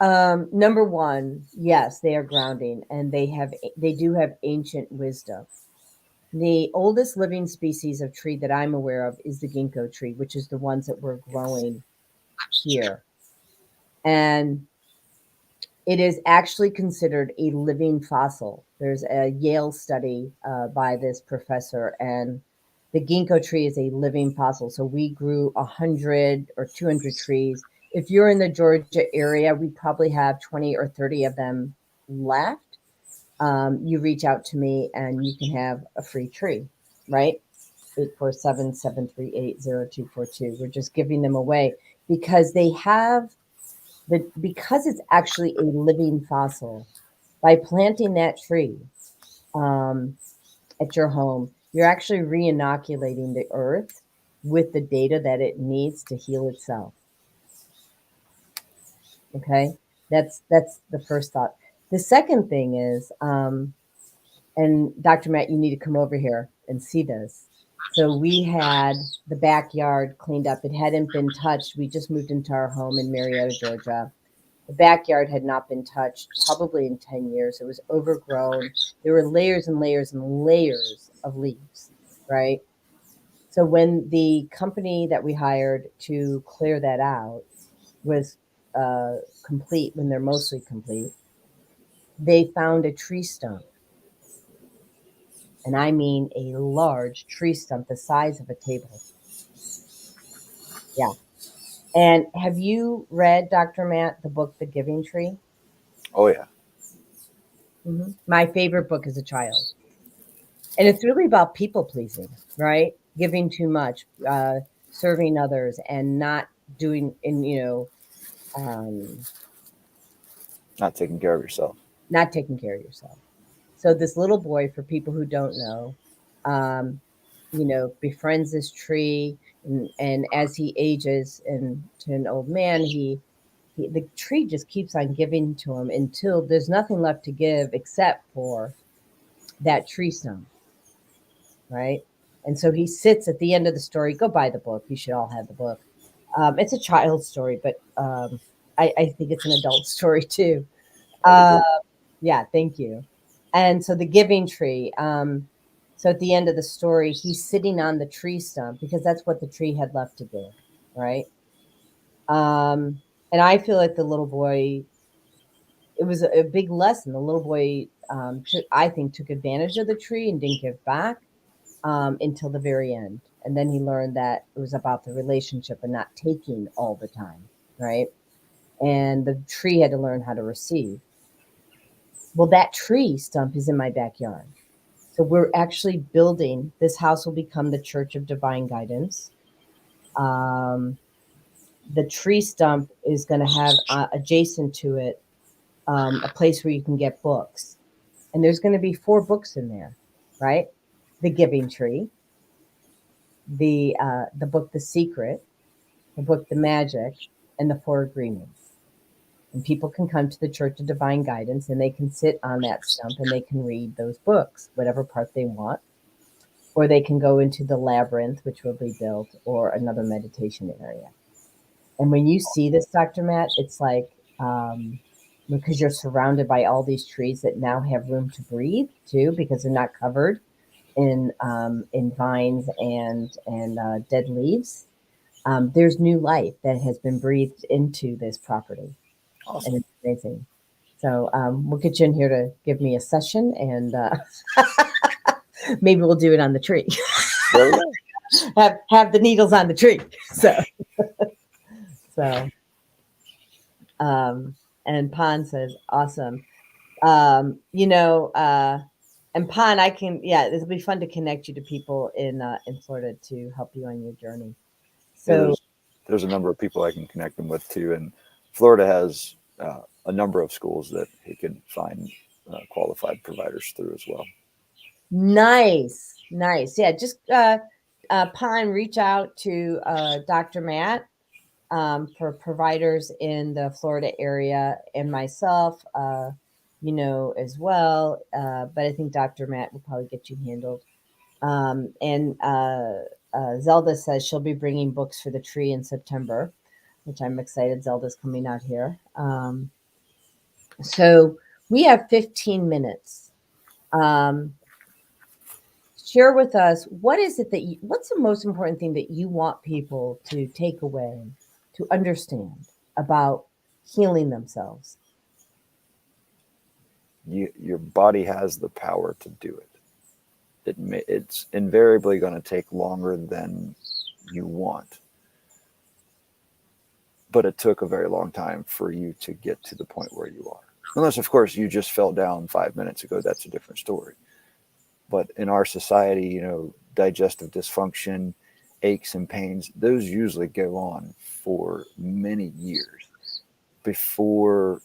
am. Number one, yes, they are grounding, and they do have ancient wisdom. The oldest living species of tree that I'm aware of is the ginkgo tree, which is the ones that we're growing here. And it is actually considered a living fossil. There's a Yale study by this professor, and the ginkgo tree is a living fossil. So we grew 100 or 200 trees. If you're in the Georgia area, we probably have 20 or 30 of them left. You reach out to me and you can have a free tree, right? 847-738-0242. We're just giving them away because they have because it's actually a living fossil. By planting that tree at your home, you're actually re-inoculating the earth with the data that it needs to heal itself. Okay, that's the first thought. The second thing is, and Dr. Matt, you need to come over here and see this. So we had the backyard cleaned up. It hadn't been touched. We just moved into our home in Marietta, Georgia. The backyard had not been touched probably in 10 years. It was overgrown. There were layers and layers and layers of leaves, right? So when the company that we hired to clear that out was complete, when they're mostly complete, they found a tree stump. And I mean a large tree stump the size of a table. Yeah. And have you read, Dr. Matt, the book, The Giving Tree? Oh, yeah. Mm-hmm. My favorite book as a child. And it's really about people pleasing, right? Giving too much, serving others, and not doing, Not taking care of yourself. Not taking care of yourself. So this little boy, for people who don't know, befriends this tree, and as he ages into an old man, the tree just keeps on giving to him until there's nothing left to give except for that tree stump, right? And so he sits at the end of the story. Go buy the book. You should all have the book. It's a child's story, but I think it's an adult story too. Yeah, thank you. And so the giving tree. So at the end of the story, he's sitting on the tree stump because that's what the tree had left to give, right? And I feel like the little boy, it was a big lesson. The little boy, I think, took advantage of the tree and didn't give back until the very end. And then he learned that it was about the relationship and not taking all the time, right? And the tree had to learn how to receive. Well, that tree stump is in my backyard. So we're actually building, this house will become the Church of Divine Guidance. The tree stump is going to have adjacent to it a place where you can get books. And there's going to be 4 books in there, right? The Giving Tree, the book The Secret, the book The Magic, and the 4 Agreements. And people can come to the Church of Divine Guidance and they can sit on that stump and they can read those books, whatever part they want. Or they can go into the labyrinth, which will be built, or another meditation area. And when you see this, Dr. Matt, it's like, because you're surrounded by all these trees that now have room to breathe too, because they're not covered in vines and dead leaves. There's new life that has been breathed into this property. Awesome. And it's amazing. So we'll get you in here to give me a session, and maybe we'll do it on the tree. There we go. have the needles on the tree. So and Pon says, awesome. And Pon, it'll be fun to connect you to people in Florida to help you on your journey. So there's a number of people I can connect them with too. And Florida has a number of schools that he can find qualified providers through as well. Nice. Yeah, just Pon, reach out to Dr. Matt for providers in the Florida area, and myself, as well. But I think Dr. Matt will probably get you handled. And Zelda says she'll be bringing books for the tree in September, which I'm excited. Zelda's coming out here. So we have 15 minutes. Share with us, what's the most important thing that you want people to take away, to understand about healing themselves? Your body has the power to do it. It's invariably going to take longer than you want. But it took a very long time for you to get to the point where you are. Unless, of course, you just fell down 5 minutes ago. That's a different story. But in our society, digestive dysfunction, aches and pains, those usually go on for many years before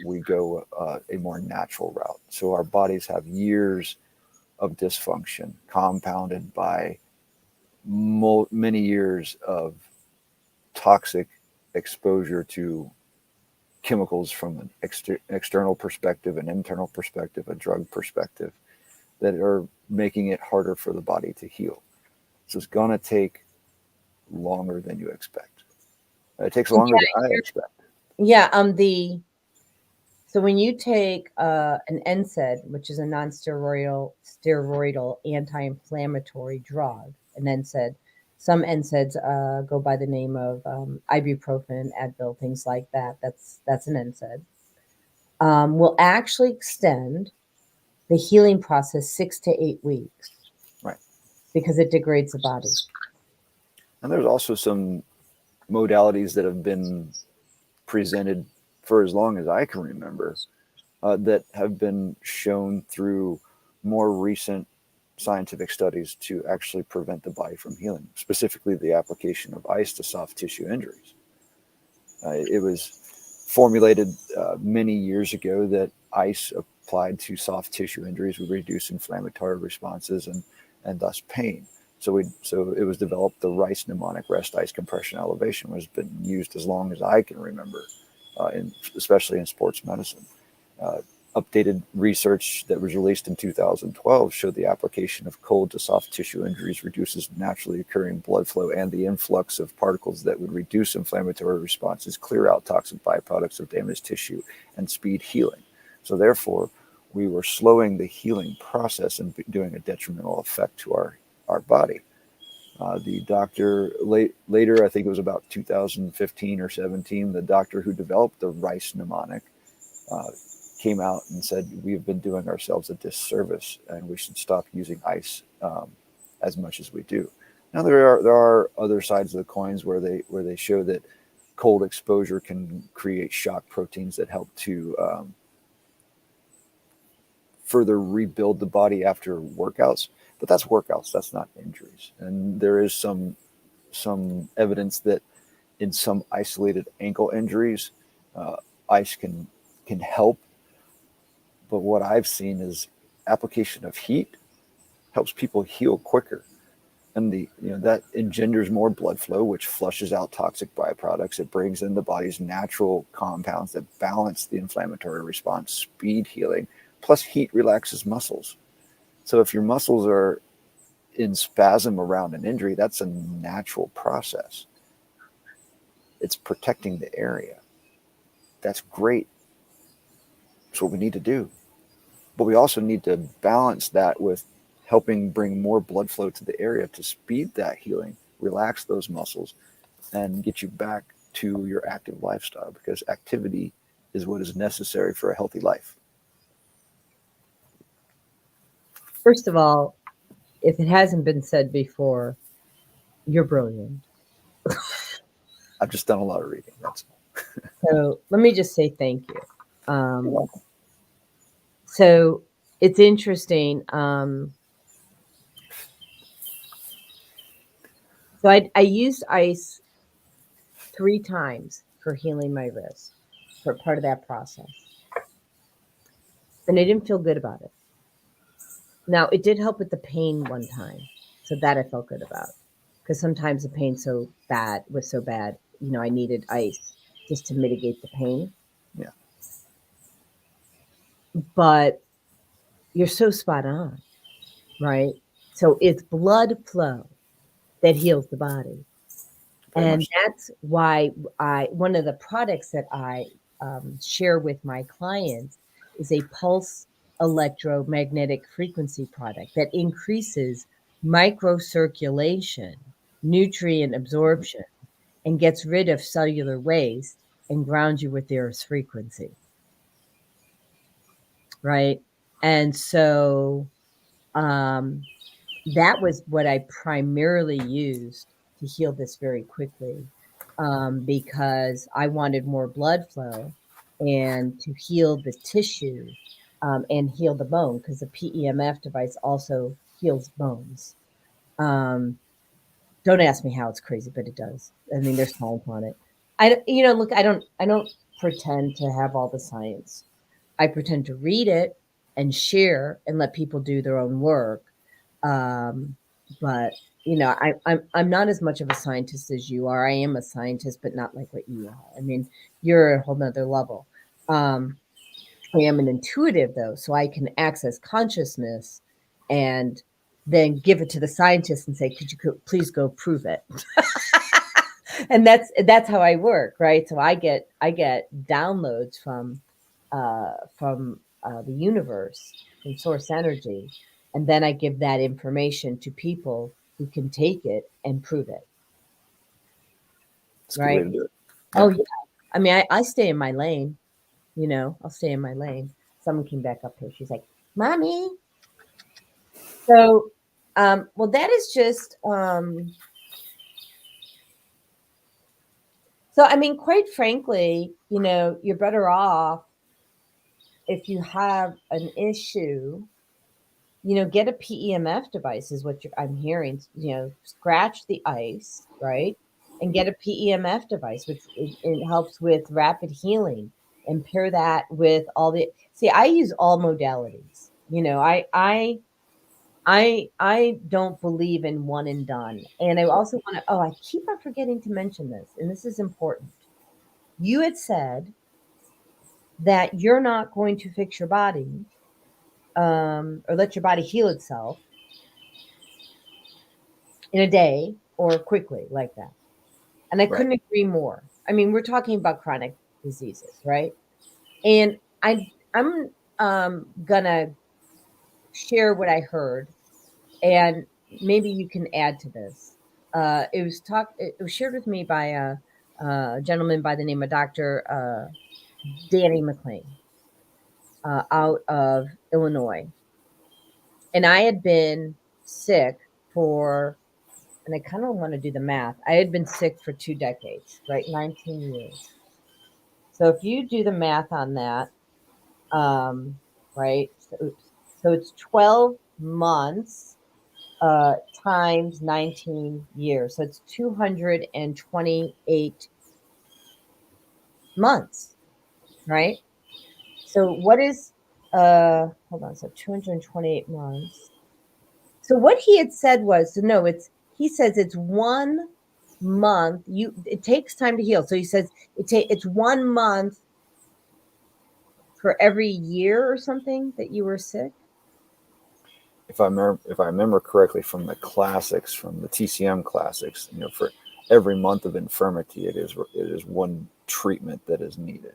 we go a more natural route. So our bodies have years of dysfunction compounded by many years of toxic exposure to chemicals from an external perspective, an internal perspective, a drug perspective, that are making it harder for the body to heal. So it's going to take longer than you expect. It takes longer than I expect. Yeah. So when you take an NSAID, which is a non-steroidal anti-inflammatory drug, an NSAID, some NSAIDs go by the name of ibuprofen, Advil, things like that. That's an NSAID. Will actually extend the healing process 6 to 8 weeks. Right. Because it degrades the body. And there's also some modalities that have been presented for as long as I can remember that have been shown through more recent scientific studies to actually prevent the body from healing, specifically the application of ice to soft tissue injuries. It was formulated many years ago that ice applied to soft tissue injuries would reduce inflammatory responses and thus pain. So it was developed. The rice mnemonic, rest, ice, compression, elevation, has been used as long as I can remember, especially in sports medicine. Updated research that was released in 2012 showed the application of cold to soft tissue injuries reduces naturally occurring blood flow and the influx of particles that would reduce inflammatory responses, clear out toxic byproducts of damaged tissue, and speed healing. So therefore, we were slowing the healing process and doing a detrimental effect to our body. The doctor later, I think it was about 2015 or 17, the doctor who developed the rice mnemonic came out and said, we've been doing ourselves a disservice and we should stop using ice as much as we do. Now there are other sides of the coins where they show that cold exposure can create shock proteins that help to further rebuild the body after workouts, but that's workouts, that's not injuries. And there is some evidence that in some isolated ankle injuries, ice can help. But what I've seen is application of heat helps people heal quicker. And that engenders more blood flow, which flushes out toxic byproducts. It brings in the body's natural compounds that balance the inflammatory response, speed healing, plus heat relaxes muscles. So if your muscles are in spasm around an injury, that's a natural process. It's protecting the area. That's great. That's what we need to do. But we also need to balance that with helping bring more blood flow to the area to speed that healing, relax those muscles, and get you back to your active lifestyle, because activity is what is necessary for a healthy life. First of all, if it hasn't been said before, you're brilliant. I've just done a lot of reading. That's So let me just say thank you. So it's interesting. So I used ice 3 times for healing my wrist for part of that process. And I didn't feel good about it. Now, it did help with the pain one time. So that I felt good about. Because sometimes the pain was so bad, I needed ice just to mitigate the pain. Yeah. But you're so spot on, right? So it's blood flow that heals the body. And that's why one of the products that I share with my clients is a pulse electromagnetic frequency product that increases microcirculation, nutrient absorption, and gets rid of cellular waste and grounds you with the Earth's frequency. Right? And so that was what I primarily used to heal this very quickly, because I wanted more blood flow and to heal the tissue and heal the bone, because the PEMF device also heals bones. Don't ask me how, it's crazy, but it does. I mean, there's science on it. Look, I don't pretend to have all the science. I pretend to read it and share and let people do their own work. But I'm not as much of a scientist as you are. I am a scientist, but not like what you are. I mean, you're a whole nother level. I am an intuitive though, so I can access consciousness and then give it to the scientist and say, could you please go prove it? And that's how I work, right? So I get downloads from the universe, from source energy, and then I give that information to people who can take it and prove it. a good way to do it. Oh yeah. I mean, I stay in my lane. I'll stay in my lane. Someone came back up here. She's like, "Mommy." So, well, that is just. So, I mean, quite frankly, you're better off if you have an issue. Get a PEMF device is what I'm hearing. Scratch the ice, right, and get a PEMF device, which it helps with rapid healing. And pair that with all the. See, I use all modalities. I don't believe in one and done. And I also want to. Oh, I keep on forgetting to mention this, and this is important. You had said that you're not going to fix your body, or let your body heal itself in a day or quickly like that. And I couldn't agree more. I mean, we're talking about chronic diseases, right? And I'm gonna share what I heard, and maybe you can add to this. It was shared with me by a gentleman by the name of Dr. Danny McLean, out of Illinois. And I had been sick and I kind of want to do the math. I had been sick for 2 decades, right? 19 years. So if you do the math on that, right? So it's 12 months times 19 years. So it's 228 months, right? So what is, hold on, so 228 months. So what he had said was, he says it's 1 month. It takes time to heal. So he says it's 1 month for every year or something that you were sick. If I remember correctly from the classics, from the TCM classics, for every month of infirmity, it is one treatment that is needed.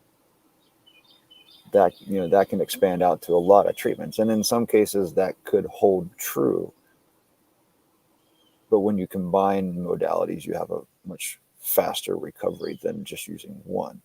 That can expand out to a lot of treatments, and in some cases that could hold true. But when you combine modalities, you have a much faster recovery than just using one.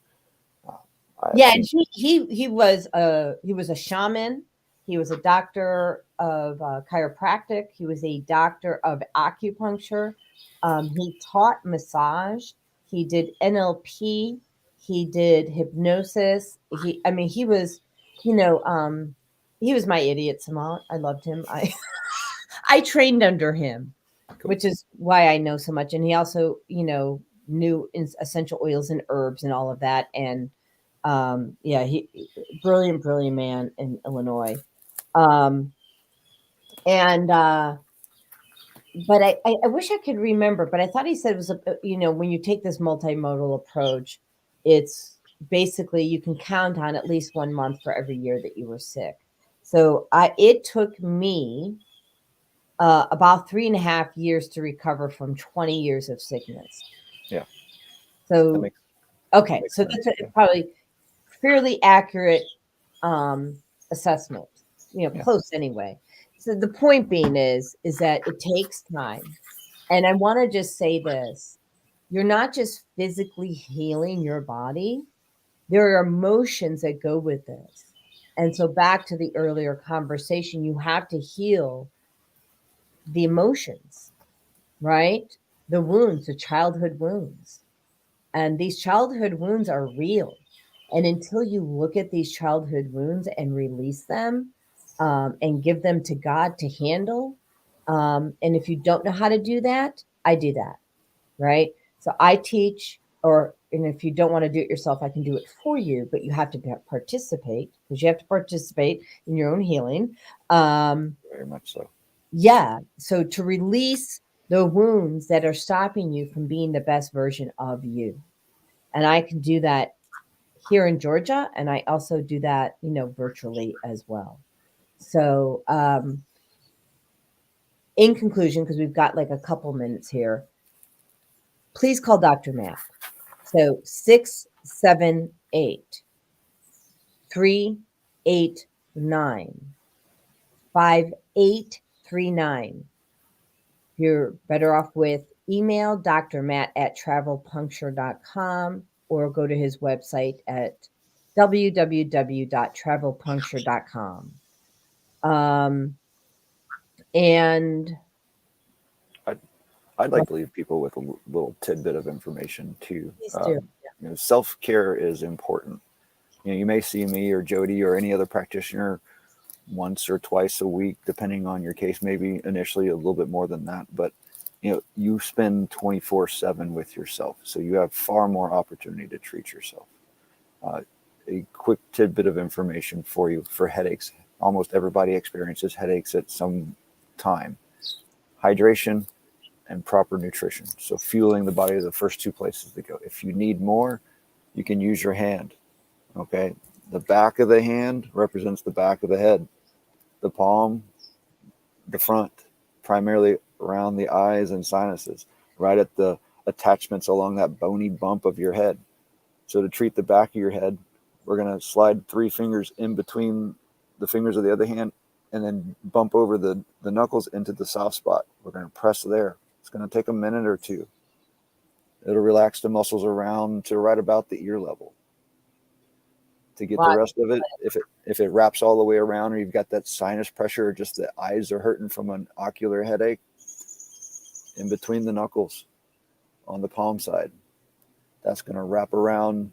Yeah, and he was a shaman. He was a doctor of chiropractic. He was a doctor of acupuncture. He taught massage. He did NLP. He did hypnosis. He was, he was my idiot Samal. I loved him. I trained under him, which is why I know so much. And he also, knew essential oils and herbs and all of that. And he brilliant man in Illinois. But I wish I could remember, but I thought he said it was when you take this multimodal approach, it's basically you can count on at least 1 month for every year that you were sick. So it took me about 3.5 years to recover from 20 years of sickness. Yeah. So okay, so that's probably fairly accurate assessment, close anyway. So the point being is that it takes time. And I want to just say this. You're not just physically healing your body. There are emotions that go with this. And so back to the earlier conversation, you have to heal the emotions, right? The wounds, the childhood wounds. And these childhood wounds are real. And until you look at these childhood wounds and release them and give them to God to handle, and if you don't know how to do that, I do that, right? So I teach, and if you don't want to do it yourself, I can do it for you, but you have to participate because you have to participate in your own healing. Very much so. Yeah. So to release the wounds that are stopping you from being the best version of you. And I can do that here in Georgia, and I also do that, virtually as well. So, in conclusion, because we've got like a couple minutes here, please call Dr. Matt. So 678-389-5839. You're better off with email Dr. Matt at travelpuncture.com or go to his website at www.travelpuncture.com. And I'd like to leave people with a little tidbit of information too. Please do. Self-care is important. You may see me or Jodi or any other practitioner once or twice a week, depending on your case, maybe initially a little bit more than that. But, you spend 24/7 with yourself. So you have far more opportunity to treat yourself. A quick tidbit of information for you for headaches. Almost everybody experiences headaches at some time. Hydration and proper nutrition. So fueling the body are the first two places to go. If you need more, you can use your hand. Okay. The back of the hand represents the back of the head. The palm, the front, primarily around the eyes and sinuses, right at the attachments along that bony bump of your head. So to treat the back of your head, we're going to slide 3 fingers in between the fingers of the other hand and then bump over the knuckles into the soft spot. We're going to press there. It's going to take a minute or two. It'll relax the muscles around to right about the ear level. To get the rest of it, if it wraps all the way around or you've got that sinus pressure or just the eyes are hurting from an ocular headache, in between the knuckles on the palm side, that's going to wrap around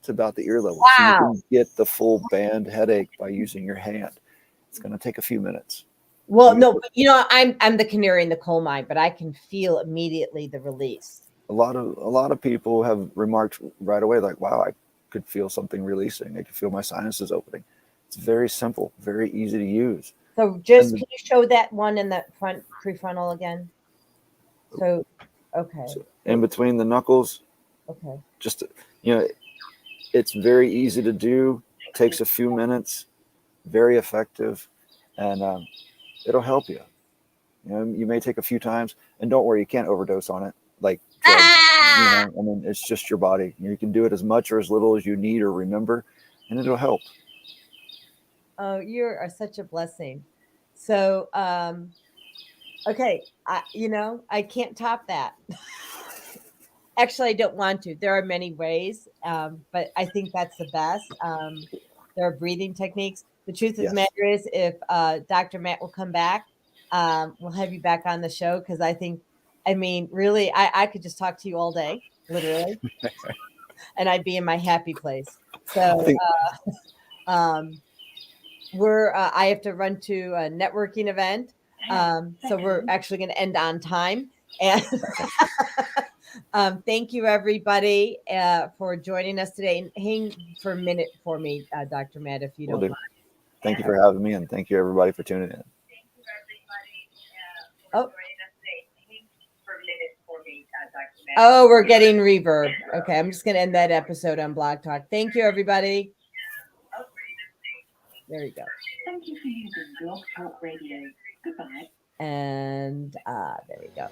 to about the ear level. Wow. So you can get the full band headache by using your hand. It's going to take a few minutes. Well, no, but I'm the canary in the coal mine, but I can feel immediately the release. A lot of people have remarked right away, like, wow, I could feel something releasing. I could feel my sinuses opening. It's very simple, very easy to use. So can you show that one in the front prefrontal again? So, okay. So in between the knuckles. Okay. Just, it's very easy to do. Takes a few minutes. Very effective. And it'll help you. You may take a few times. And don't worry, you can't overdose on it. Like drugs. It's just your body. You can do it as much or as little as you need or remember, and it'll help. Oh, you are such a blessing. So, okay, I can't top that. Actually, I don't want to. There are many ways, but I think that's the best. There are breathing techniques. The truth of the Yes. matter is, if Dr. Matt will come back, we'll have you back on the show because I mean, really, I could just talk to you all day, literally, and I'd be in my happy place. So I think I have to run to a networking event. So we're actually going to end on time. And thank you, everybody, for joining us today. And hang for a minute for me, Dr. Matt, if you will don't do. mind. Thank you for having me, and thank you everybody for tuning in. Oh, we're getting reverb. Okay, I'm just going to end that episode on Blog Talk. Thank you, everybody. There you go. Thank you for using Blog Talk Radio. Goodbye. And there we go.